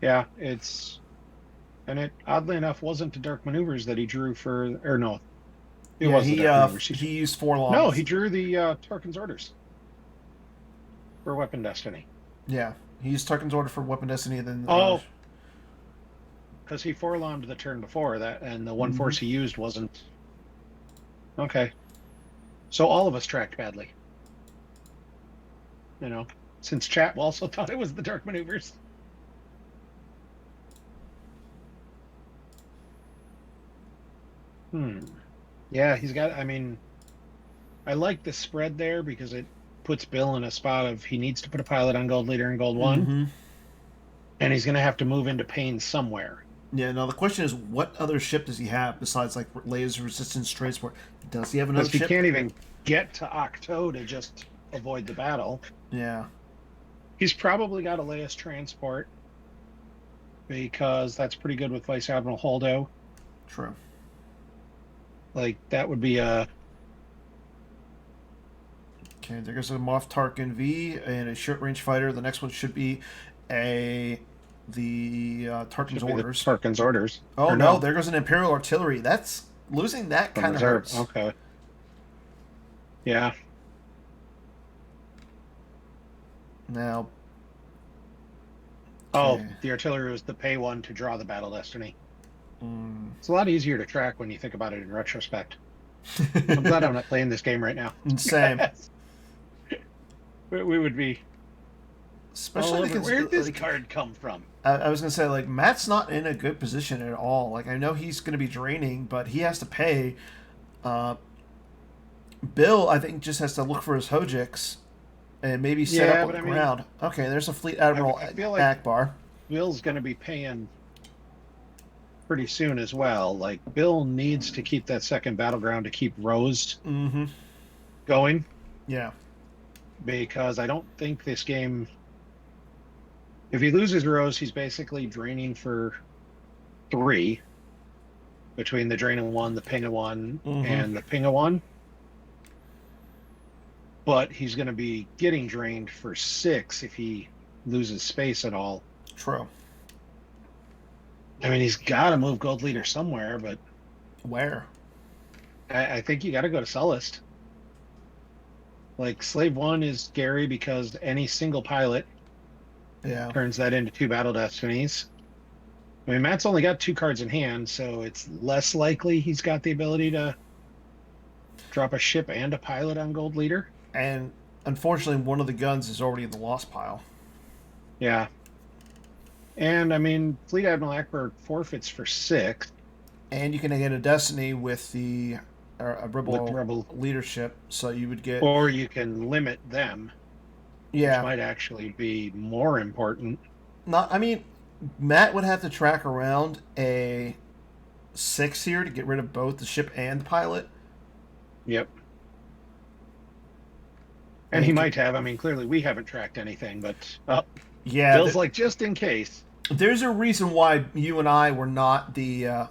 Yeah, And it, oddly enough, wasn't the Dark Maneuvers that he drew for, or no, it Yeah, was the Dark Maneuvers. he used No, he Forlom's. drew the Tarkin's Orders for Weapon Destiny. Yeah, he used Tarkin's Order for Weapon Destiny, and then Oh, because he Forlomed the turn before that, and the one mhm. force he used wasn't. Okay. So all of us tracked badly. You know, since chat also thought it was the Dark Maneuvers. Yeah, he's got, I mean, I like the spread there because it puts Bill in a spot of he needs to put a pilot on Gold Leader and Gold 1, and he's going to have to move into pain somewhere. Yeah, now the question is, what other ship does he have besides like laser resistance transport? Does he have another Because he ship? can't even get to Octo to just avoid the battle. Yeah, He's probably got a Leia's transport because that's pretty good with Vice Admiral Holdo. true. Like, that would be a. Okay, there goes a Moff Tarkin V and a short range fighter. The next one should be the Tarkin's Orders. Tarkin's Orders. Oh Or no, there goes an Imperial Artillery. That's losing that From kind of reserve. hurts. Okay. Yeah. Now, Oh, okay. the artillery was the pay one to draw the Battle Destiny. Mm. It's a lot easier to track when you think about it in retrospect. I'm glad I'm not playing this game right now. Same. We would be. Especially because where'd this card come from? I was gonna say, like, Matt's not in a good position at all. Like, I know he's gonna be draining, but he has to pay. Bill, I think, just has to look for his Hojiks and maybe set up on the ground. Okay, there's a Fleet Admiral I feel like Akbar. Bill's going to be paying pretty soon as well. Like, Bill needs to keep that second battleground to keep Rose going. Yeah. Because I don't think this game. If he loses Rose, he's basically draining for 3 between the drain of 1, the ping of 1, and the ping of 1. But he's going to be getting drained for 6 if he loses space at all. True. I mean, he's got to move Gold Leader somewhere, but where? I think you got to go to Sullust. Like, Slave 1 is scary because any single pilot turns that into 2 Battle Destinies. I mean, Matt's only got 2 cards in hand, so it's less likely he's got the ability to drop a ship and a pilot on Gold Leader. And unfortunately, one of the guns is already in the lost pile. Yeah. And, I mean, Fleet Admiral Akbar forfeits for 6. And you can get a Destiny with the Rebel leadership, so you would get... Or you can limit them. Yeah. Which might actually be more important. I mean, Matt would have to track around a 6 here to get rid of both the ship and the pilot. Yep. And he might have. I mean, clearly we haven't tracked anything, but yeah, Bill's like, just in case. There's a reason why you and I were not the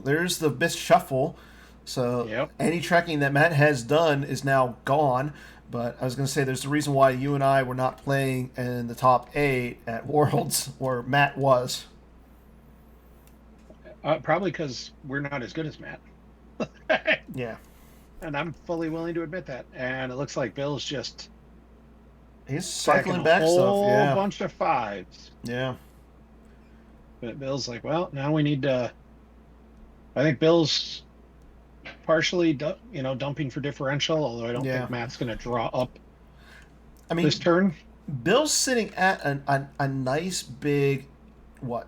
there's the best shuffle. So any tracking that Matt has done is now gone. But I was going to say there's a reason why you and I were not playing in the top 8 at Worlds where Matt was. Probably because we're not as good as Matt. Yeah. And I'm fully willing to admit that. And it looks like Bill's just... He's cycling back stuff. A whole bunch of 5s. Yeah. But Bill's like, well, now we need to... I think Bill's partially, dumping for differential, although I don't think Matt's going to draw up this turn. Bill's sitting at a nice big,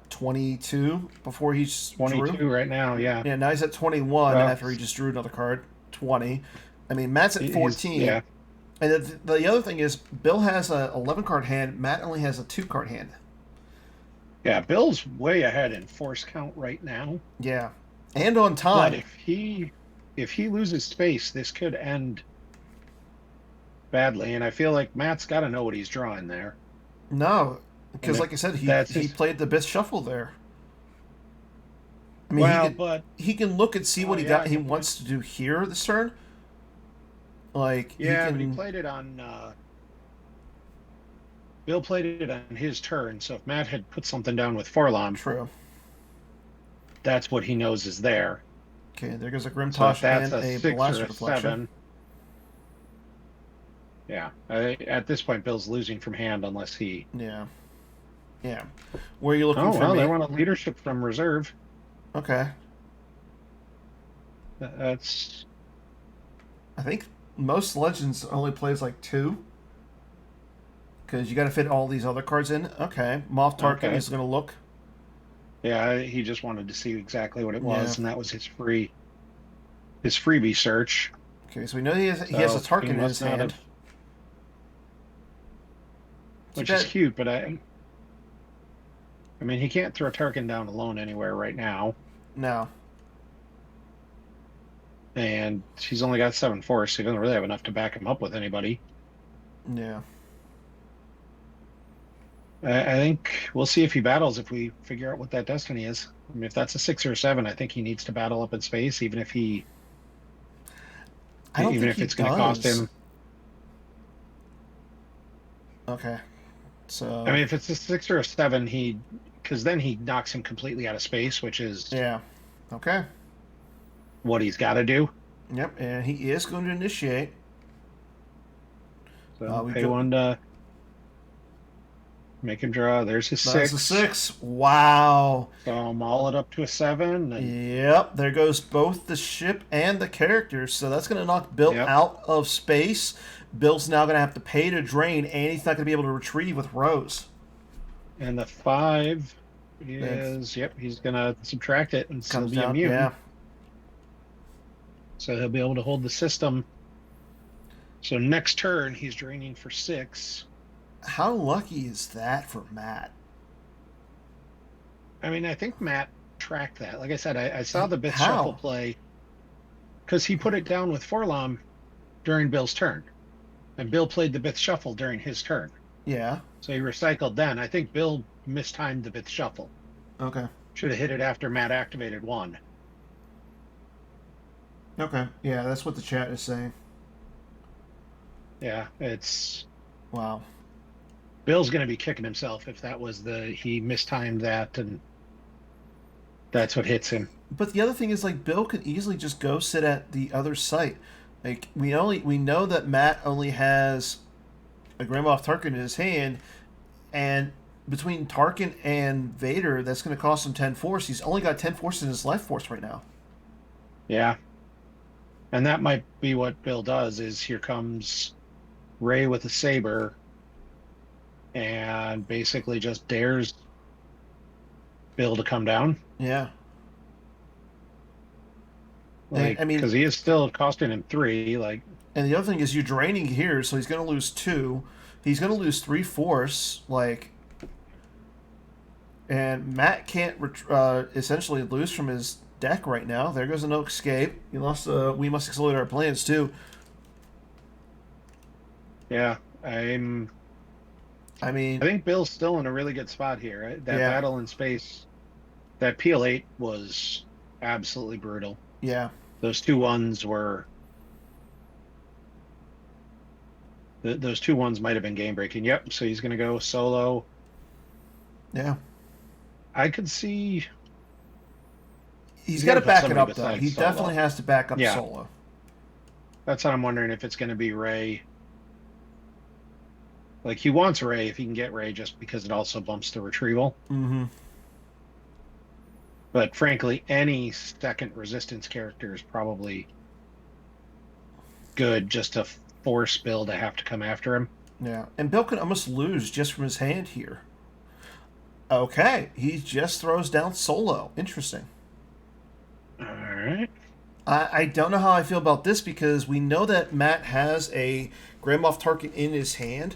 22 before he's 22 drew? Right now, yeah. Yeah, now he's at 21 after he just drew another card. 20. I mean, Matt's at 14. Yeah. And the other thing is, Bill has a 11-card hand. Matt only has a 2-card hand. Yeah, Bill's way ahead in force count right now. Yeah, and on time. But if he loses space, this could end badly. And I feel like Matt's got to know what he's drawing there. No, because like I said, he played the best shuffle there. I mean, he can look and see what he wants to do here this turn. Like but he played it on. Bill played it on his turn, so if Matt had put something down with Forlom, true, that's what he knows is there. Okay, there goes a So if Grimtosh that's and a a 6 or Blaster a Deflection. 7, yeah. At this point, Bill's losing from hand unless he. Yeah. Yeah. Where are you looking Oh, for well, they me? want a leadership from reserve. Okay. That's. I think most Legends only plays like 2. Because you got to fit all these other cards in. Okay. Moff Tarkin Okay. is going to look. Yeah, he just wanted to see exactly what it Yeah. was, and that was his freebie search. Okay, so we know he has a So he Tarkin in his must not hand. have, Too which is bad. cute, but I mean, he can't throw Tarkin down alone anywhere right now, No. and he's only got 7 force, so he doesn't really have enough to back him up with anybody. Yeah. I think we'll see if he battles if we figure out what that destiny is. I mean, if that's a 6 or a 7, I think he needs to battle up in space, I don't even think if he it's going to cost does. him. Okay. I So, mean, if it's a 6 or a 7, because then he knocks him completely out of space, which is yeah. Okay. what he's got to do. Yep, and he is going to initiate. So We pay go. 1 to make him draw. There's his That's a 6. 6. Wow. So I'll maul it up to a 7, and Yep, there goes both the ship and the characters. So that's going to knock Bill yep. out of space. Bill's now going to have to pay to drain, and he's not going to be able to retrieve with Rose. And the 5 It is, yep, he's going to subtract it and still comes be down, immune. yeah. So he'll be able to hold the system. So next turn, he's draining for 6. How lucky is that for Matt? I mean, I think Matt tracked that. Like I said, I saw the Bith Shuffle How? play because he put it down with Forlom during Bill's turn. And Bill played the Bith Shuffle during his turn. Yeah. So he recycled then. I think Bill mistimed the Bith Shuffle. Okay. Should have hit it after Matt activated 1. Okay. Yeah, that's what the chat is saying. Yeah, it's Wow. Bill's going to be kicking himself if he mistimed that and that's what hits him. But the other thing is, like, Bill could easily just go sit at the other site. Like, we know that Matt only has a Grand Moff Tarkin in his hand, and between Tarkin and Vader, that's going to cost him 10 force. He's only got 10 force in his life force right now. Yeah. And that might be what Bill does is here comes Rey with a saber and basically just dares Bill to come down. Yeah. Like, I mean, because he is still costing him 3. Like, and the other thing is you're draining here, so he's going to lose 2. He's going to lose 3 force. Like, and Matt can't essentially lose from his deck right now. There goes a no escape. He lost. We must accelerate our plans too. yeah, I mean, I think Bill's still in a really good spot here. That yeah, battle in space, that PL8 was absolutely brutal. yeah. Those 2-1s were. Those 2-1s might have been game breaking. Yep. So he's going to go solo. Yeah. I could see. He's He's got got to to put back it somebody up, though. besides He Solo. definitely has to back up Yeah. Solo. That's what I'm wondering if it's going to be Rey. Like he wants Rey if he can get Rey, just because it also bumps the retrieval. Mm-hmm. But frankly, any second resistance character is probably good just to force Bill to have to come after him. Yeah. And Bill can almost lose just from his hand here. Okay. He just throws down Solo. Interesting. All right. I don't know how I feel about this because we know that Matt has a Grand Moff Tarkin in his hand.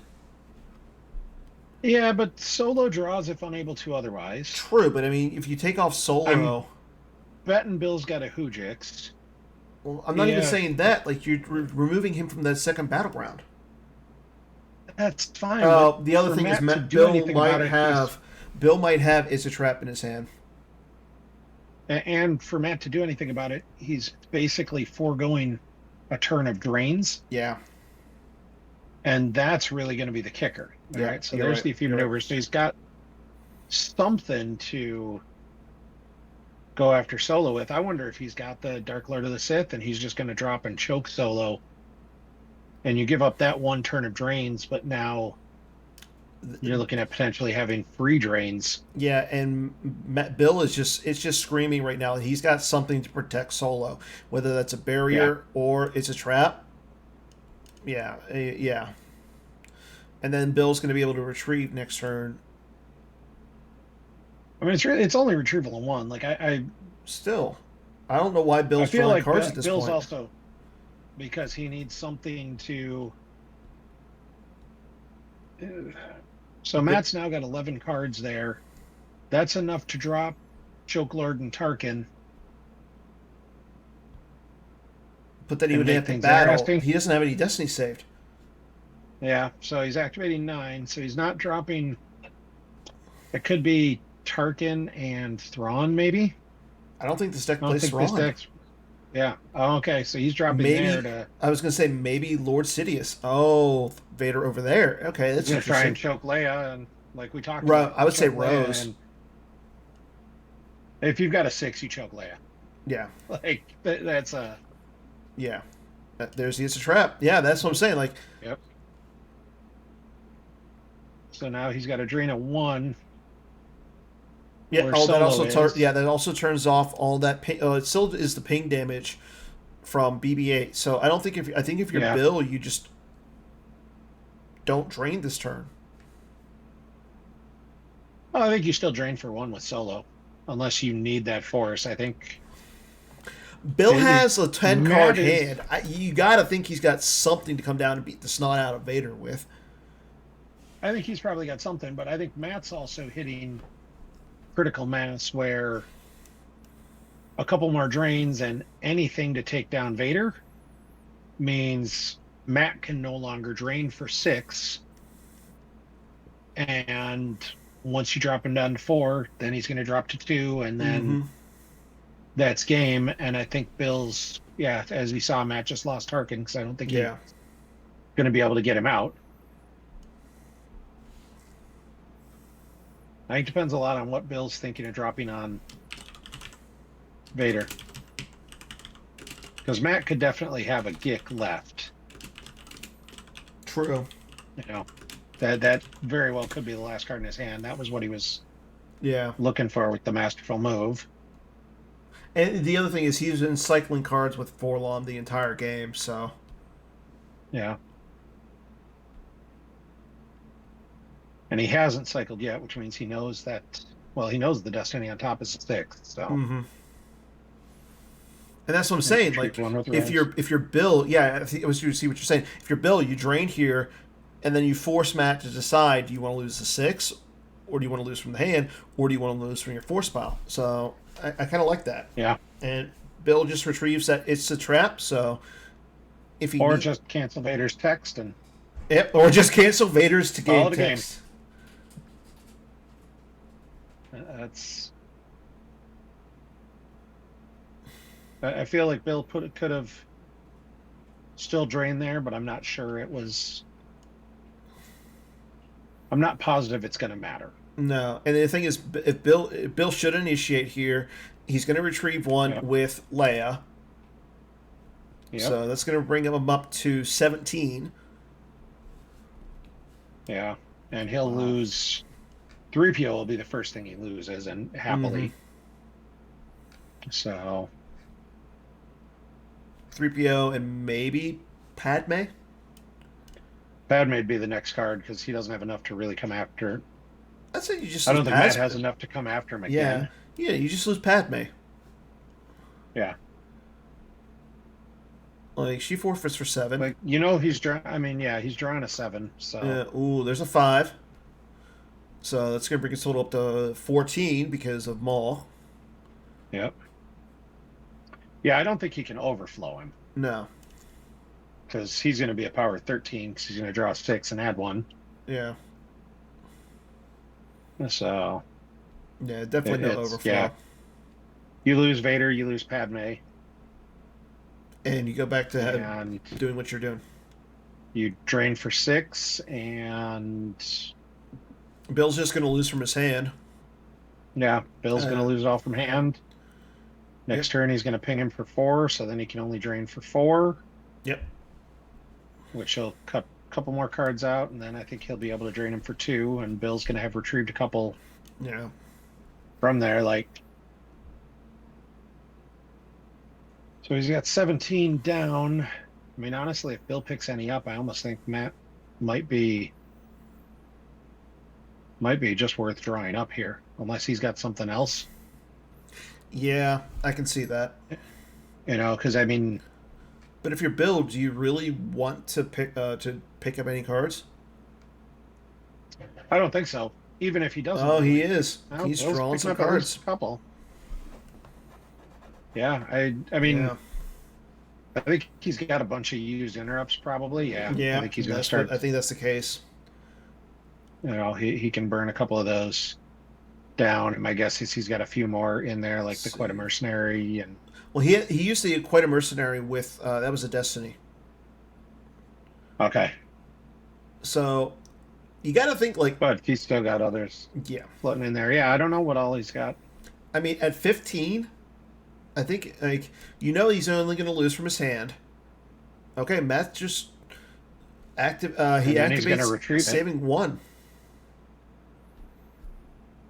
Yeah, but Solo draws if unable to otherwise. True, but I mean, if you take off Solo, Betting Bill's got a Hoojix. well, I'm not even Yeah. saying that. Like you're removing him from that second battleground. That's fine. But The other for thing is, Matt to do Bill anything might about it, have It's a Trap in his hand. and for Matt to do anything about it, he's basically foregoing a turn of drains. Yeah. And that's really going to be the kicker. All Yeah, right. So you're there's right, the few you're right. maneuvers. So he's got something to go after Solo with. I wonder if he's got the Dark Lord of the Sith and he's just going to drop and choke Solo. And you give up that one turn of drains, but now you're looking at potentially having free drains. Yeah, and Bill is just screaming right now that he's got something to protect Solo, whether that's a barrier or it's a trap. Yeah, yeah. And then Bill's going to be able to retrieve next turn. I mean, it's only retrieval in one. Like I Still, I don't know why Bill's feel drawing like cards at this Bill's point. also because he needs something to. So Matt's now got 11 cards there. That's enough to drop Chokelord and Tarkin. But then he would have to things battle. interesting. He doesn't have any Destiny saved. Yeah, so he's activating 9. So he's not dropping. It could be Tarkin and Thrawn, maybe. I don't think this deck I don't plays think Thrawn. this deck's. Yeah. Oh, okay. So he's dropping there to. I was going to say maybe Lord Sidious. Oh, Vader over there. Okay, that's He's gonna try interesting. and choke Leia, and like we talked Ro- about, I would say choke Leia, Rose. and if you've got a 6, you choke Leia. Yeah, Like that's a. yeah. There's the It's a Trap. Yeah, that's what I'm saying. Like, Yep. So now he's got a drain of 1. yeah. Where Oh, that Solo also is. that also turns off all that. Oh, it still is the ping damage from BB-8. So I don't think I think if you're Yeah. Bill, you just don't drain this turn. Oh, I think you still drain for 1 with Solo, unless you need that force. I think. Bill has a 10 card Matt is- hand. You got to think he's got something to come down and beat the snot out of Vader with. I think he's probably got something, but I think Matt's also hitting critical mass where a couple more drains and anything to take down Vader means Matt can no longer drain for 6. And once you drop him down to 4, then he's going to drop to 2, and then that's game. And I think Bill's, as we saw, Matt just lost Tarkin because I don't think he's going to be able to get him out. I think it depends a lot on what Bill's thinking of dropping on Vader. Because Matt could definitely have a Gick left. True. You know, that very well could be the last card in his hand. That was what he was looking for with the masterful move. And the other thing is he's been cycling cards with Forlom the entire game, so. Yeah. And he hasn't cycled yet, which means he knows that. Well, he knows the Destiny on top is 6. So. And that's what I'm saying. Like, if you're Bill, I think it was you see what you're saying. If you're Bill, you drain here, and then you force Matt to decide: do you want to lose the 6, or do you want to lose from the hand, or do you want to lose from your force pile? So I kind of like that. Yeah. And Bill just retrieves that it's a trap. So if he just cancel Vader's text and. Yep, or just cancel Vader's to game text. That's. I feel like Bill could have still drained there, but I'm not sure it was. I'm not positive it's going to matter. No, and the thing is, if Bill should initiate here, he's going to retrieve 1 with Leia. Yep. So that's going to bring him up to 17. Yeah, and he'll lose. 3PO will be the first thing he loses, and happily. So. 3PO and maybe Padme? Padme would be the next card because he doesn't have enough to really come after. I'd say you just. I don't think Matt has enough to come after him again. Yeah, you just lose Padme. Yeah. Like, she forfeits for 7. Like, he's drawing. I mean, he's drawing a 7. So. There's a 5. So that's going to bring his total up to 14 because of Maul. Yep. Yeah, I don't think he can overflow him. No. Because he's going to be a power 13 because he's going to draw 6 and add 1. Yeah. So. Yeah, definitely no overflow. Yeah. You lose Vader, you lose Padme. And you go back to doing what you're doing. You drain for 6, and. Bill's just going to lose from his hand. Yeah, Bill's going to lose it all from hand. Next Yep. turn, he's going to ping him for 4, so then he can only drain for 4, Yep. which he'll cut a couple more cards out, and then I think he'll be able to drain him for 2, and Bill's going to have retrieved a couple Yeah. from there. So he's got 17 down. I mean, honestly, if Bill picks any up, I almost think Matt might be just worth drawing up here, unless he's got something else. Yeah, I can see that. Because I mean, But if you're Bill, do you really want to pick up any cards? I don't think so. Even if he doesn't, Oh, he really. is. No, He's Bill's drawing picking some up at least cards. a couple. Yeah, I mean, Yeah. I think he's got a bunch of used interrupts, probably. Yeah, I Yeah. think he's going to That's what start. I think. That's the case. He can burn a couple of those down. And my guess is he's got a few more in there, like the Let's Quite a see. Mercenary and Well, he used to quite a mercenary with that was a Destiny. okay, So you got to think like, but he's still got others yeah. floating in there. Yeah, I don't know what all he's got. I mean, at 15, I think like he's only going to lose from his hand. Okay, Matt just he And then he's going to activates retrieve it. saving 1.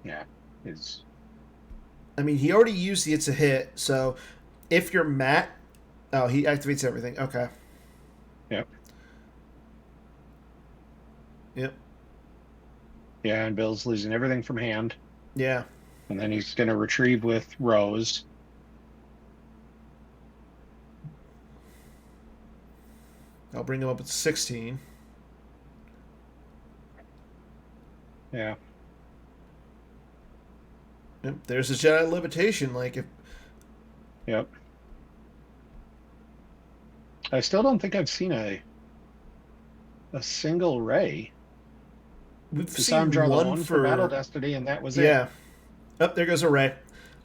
Yeah, is I mean, he already used the it's a hit. So if you're Matt, oh, he activates everything. Okay. yep, Yep. yeah. And Bill's losing everything from hand, Yeah. and then he's going to retrieve with Rose. I'll bring him up at 16. Yeah, Yep. There's a Jedi levitation. Like if yep. I still don't think I've seen a single Ray. we've We saw him seen draw the one one for Battle Destiny, and that was it. yeah. Oh, there goes a Ray.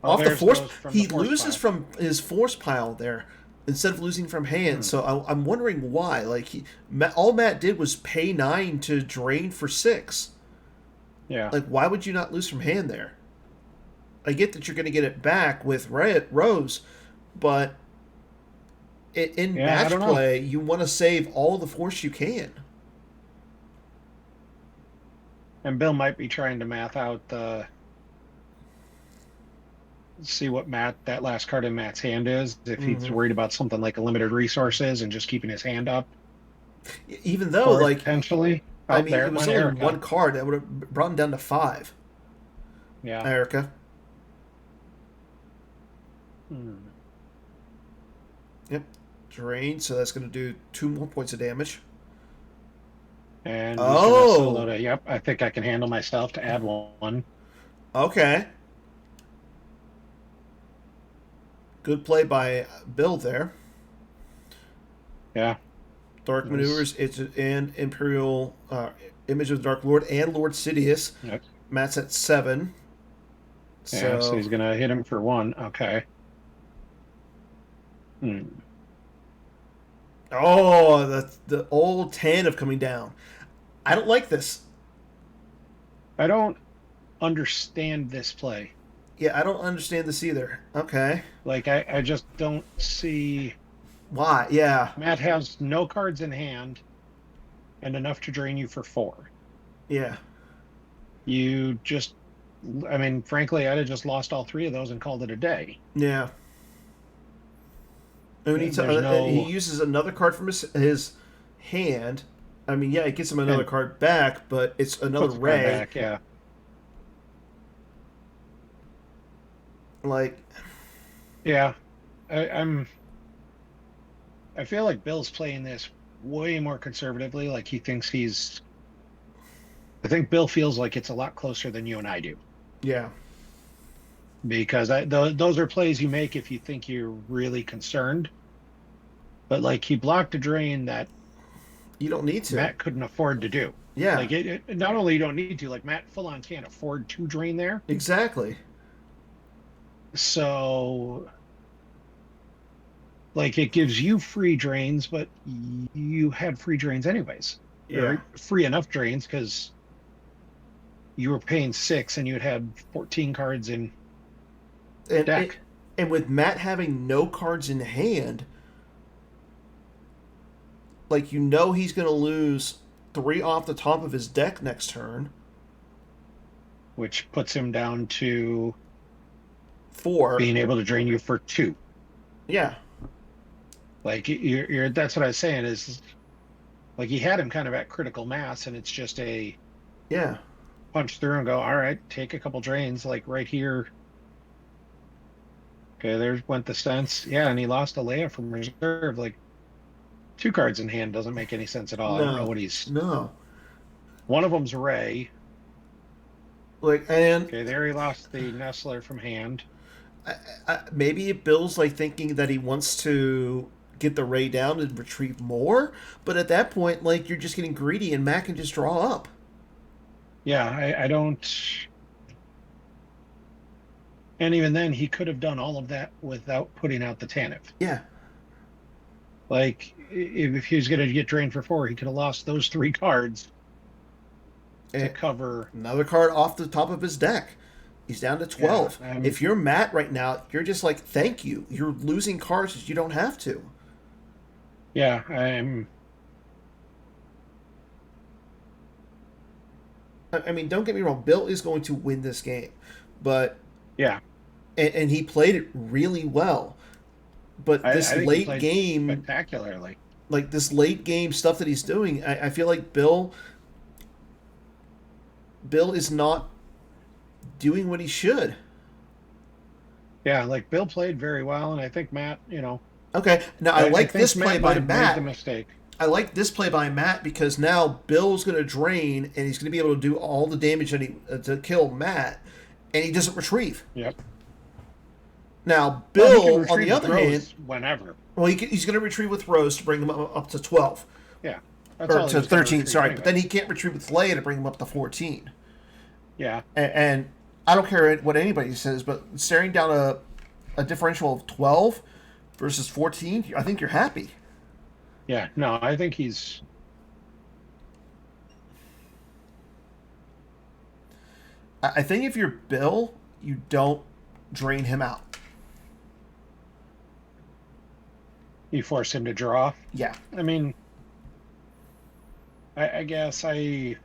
Oh, Off the there's force, those from he the force loses pile. from his force pile there instead of losing from hand. So I'm wondering why. Like all Matt did was pay 9 to drain for 6. Yeah, Like why would you not lose from hand there? I get that you're going to get it back with Rose, but in yeah. I match don't know. play, you want to save all the force you can. And Bill might be trying to math out see what that last card in Matt's hand is. If he's worried about something like a limited resources and just keeping his hand up, Even though, or like, potentially I out mean, there it was went only Erica. one card that would have brought him down to 5. Yeah. Erica. Hmm. Yep. Drain, so that's going to do 2 more points of damage. And Oh! yep, I think I can handle myself to add one. Okay. Good play by Bill there. Yeah. Dark Nice. Maneuvers and Imperial Image of the Dark Lord and Lord Sidious. Yep. Matt's at 7. Yeah, so he's gonna hit him for 1. Okay. Oh, the old 10 of coming down. I don't like this. I don't understand this play. Yeah, I don't understand this either. Okay. Like I just don't see. Why? Yeah. Matt has no cards in hand and enough to drain you for 4. Yeah. You just, I mean, frankly, I'd have just lost all 3 of those and called it a day. Yeah. And he uses another card from his hand. I mean, yeah, it gets him another card back, but it's another Puts the card Ray. back, yeah. Like, Yeah. I feel like Bill's playing this way more conservatively. Like he thinks I think Bill feels like it's a lot closer than you and I do. yeah. Because those are plays you make if you think you're really concerned. But like he blocked a drain that You don't need to. Matt couldn't afford to do. Yeah. Like not only you don't need to, like Matt full on can't afford to drain there. Exactly. So like it gives you free drains, but you had free drains anyways. Yeah. Or free enough drains because you were paying 6 and you had 14 cards in deck. And with Matt having no cards in hand, like, you know he's going to lose 3 off the top of his deck next turn. which puts him down to 4. being able to drain you for 2. Yeah. Like you're that's what I was saying is like he had him kind of at critical mass, and it's just a Yeah. punch through and go, all right, take a couple drains, like right here. Okay, there went the sense. Yeah, and he lost a Leia from reserve. Like 2 cards in hand doesn't make any sense at all. I don't know No. what he's. No. One of them's Ray. Like, and Okay, there he lost the Nestler from hand. maybe Bill's like thinking that he wants to get the Ray down and retrieve more, but at that point, like, you're just getting greedy, and Matt can just draw up. Yeah, I don't. And even then, he could have done all of that without putting out the Tanif. Yeah. Like, if he was going to get drained for 4, he could have lost those 3 cards to cover another card off the top of his deck. He's down to 12. Yeah, if you're Matt right now, you're just like, thank you. You're losing cards that you don't have to. Yeah, I mean, don't get me wrong. Bill is going to win this game, but yeah, and he played it really well. But this I late game, spectacularly, like this late game stuff that he's doing, I feel like Bill is not doing what he should. Yeah, like Bill played very well, and I think Matt, Okay, now I like this play by made Matt. the mistake. I like this play by Matt because now Bill's going to drain, and he's going to be able to do all the damage that to kill Matt, and he doesn't retrieve. Yep. Now Bill, Well, he can on the other hand, whenever. well, he's going to retrieve with Rose to bring him up to 12. Yeah, that's all Or he to was gonna 13, retrieve sorry. anyway. But then he can't retrieve with Leia to bring him up to 14. Yeah, And I don't care what anybody says, but staring down a differential of 12 versus 14, I think you're happy. yeah. No, I think he's. I think if you're Bill, you don't drain him out. You force him to draw. Yeah. I mean, I guess There's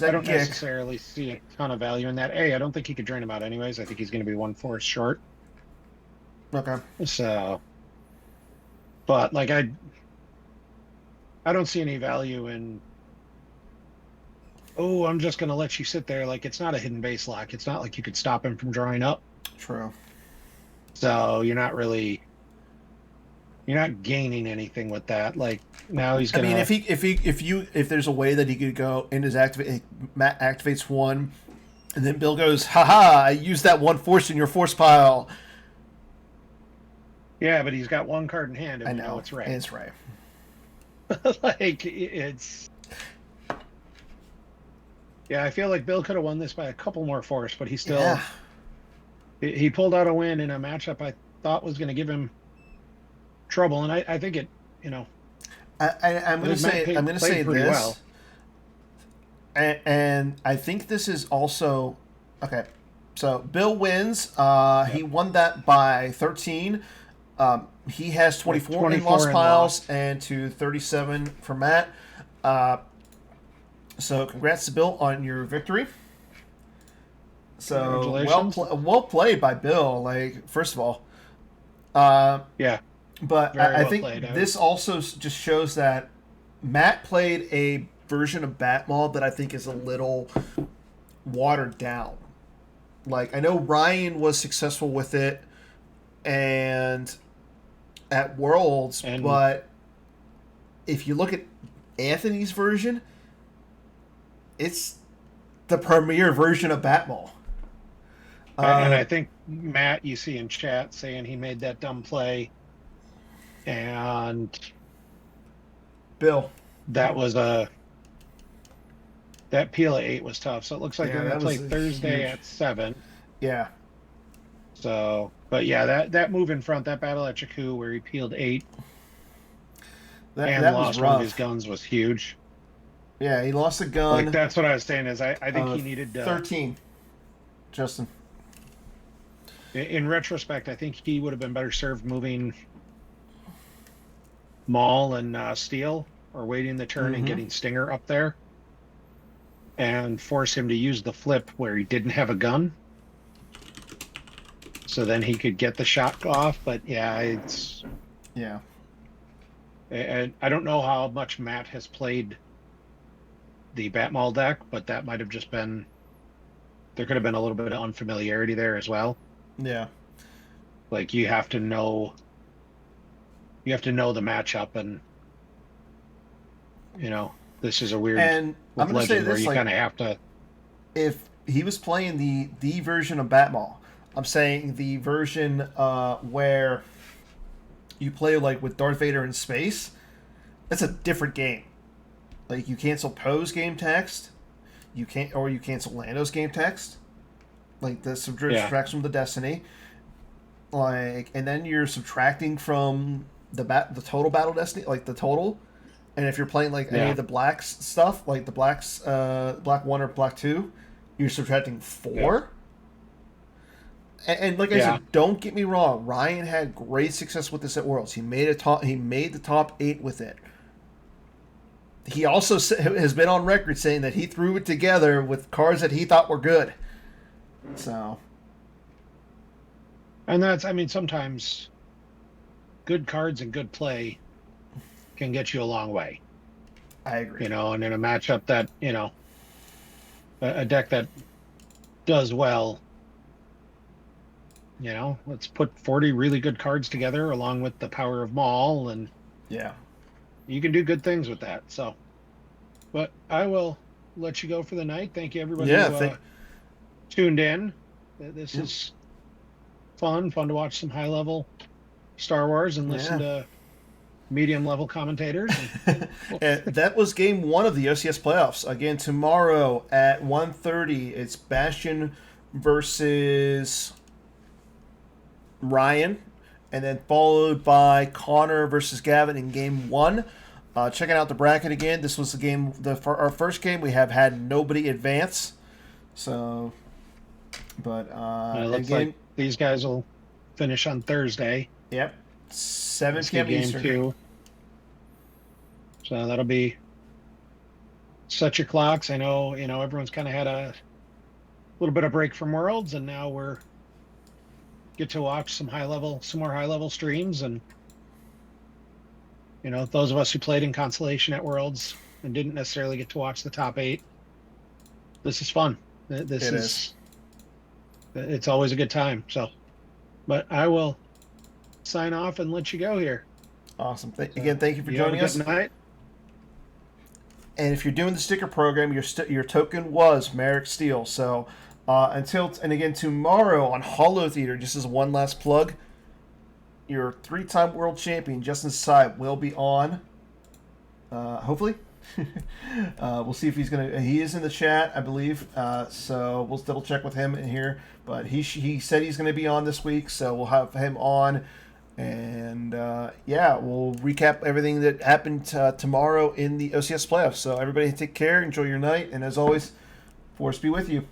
I that don't kick. necessarily see a ton of value in that. I don't think he could drain him out anyways. I think he's going to be 1 force short. Okay. So, but like I don't see any value in. Oh, I'm just going to let you sit there. Like it's not a hidden base lock. It's not like you could stop him from drawing up. True. So you're not gaining anything with that. Like now he's gonna. I mean, if there's a way that he could go in his activate, Matt activates 1, and then Bill goes, haha, I used that 1 force in your force pile. Yeah, but he's got 1 card in hand, and I we know it's Ray. It's Ray. Like it's. Yeah, I feel like Bill could have won this by a couple more force, but he still. Yeah. He pulled out a win in a matchup I thought was going to give him trouble, and I think it. I'm going to say pretty this, well. and I think this is also okay. So Bill wins. He won that by 13. He has 24 in lost piles and to 37 for Matt. So congrats to Bill on your victory. So well played by Bill. Like, first of all, yeah. But I think this also just shows that Matt played a version of Maul that I think is a little watered down. Like, I know Ryan was successful with it and at Worlds, but if you look at Anthony's version, it's the premier version of Maul. And I think Matt, you see in chat saying he made that dumb play. And Bill, that was that peel at 8 was tough. So it looks like they're going to play Thursday at 7. Yeah. So, but yeah, that move in front, that battle at Jakku where he peeled 8 and that lost was one rough. of his guns was huge. Yeah, he lost a Like gun. that's what I was saying is I think he needed 13, Justin. in retrospect, I think he would have been better served moving Maul and Steel or waiting the turn and Mm-hmm. getting Stinger up there and force him to use the flip where he didn't have a gun. So then he could get the shot off. But yeah, it's Yeah. and I don't know how much Matt has played the Batmall deck, but that might have just been there could have been a little bit of unfamiliarity there as well. Yeah. Like you have to know the matchup and this is a weird And I'm with gonna say Legend where this, you like, kind of have to if he was playing the version of Batmall, I'm saying the version where you play like with Darth Vader in space. That's a different game. Like you cancel Poe's game text, you cancel Lando's game text. Like the yeah, subtracts from the Destiny. Like, and then you're subtracting from the total battle Destiny, like the total. And if you're playing like any yeah, of the blacks stuff, like the blacks, black one or black two, you're subtracting yeah, four. And like I yeah. said, don't get me wrong. Ryan had great success with this at Worlds. He made a top. He made the top 8 with it. He also has been on record saying that he threw it together with cards that he thought were good. So And that's, I mean, sometimes good cards and good play can get you a long way, I agree. and in a matchup that, a deck that does well, let's put 40 really good cards together along with the power of Maul, and Yeah. you can do good things with that. So, but I will let you go for the night. Thank you, everybody Yeah. who tuned in. This is fun to watch some high level Star Wars and listen Yeah. to medium level commentators. And that was game 1 of the OCS playoffs. Again, tomorrow at 1:30, it's Bastion versus Ryan, and then followed by Connor versus Gavin in game 1. Checking out the bracket again. This was the game. For our first game, we have had nobody advance. So, but It looks like again, these guys will finish on Thursday. yep, 7 Let's get p.m. game Eastern. 2. So that'll be set your clocks. I know, everyone's kind of had a little bit of break from Worlds, and now we're get to watch some more high level streams. And, those of us who played in Constellation at Worlds and didn't necessarily get to watch the top 8, this is fun. This It is, it's always a good time. So, but I will sign off and let you go here. Awesome. Again, thank you for You have a joining us. good night. And if you're doing the sticker program, your token was Merrick Steele. So and again tomorrow on Hollow Theater, just as one last plug, your 3-time world champion Justin Tsai will be on. Hopefully, we'll see if he's gonna. He is in the chat, I believe. So we'll double check with him in here. But he said he's going to be on this week, so we'll have him on. And we'll recap everything that happened tomorrow in the OCS playoffs. So everybody take care, enjoy your night, and as always, Force be with you.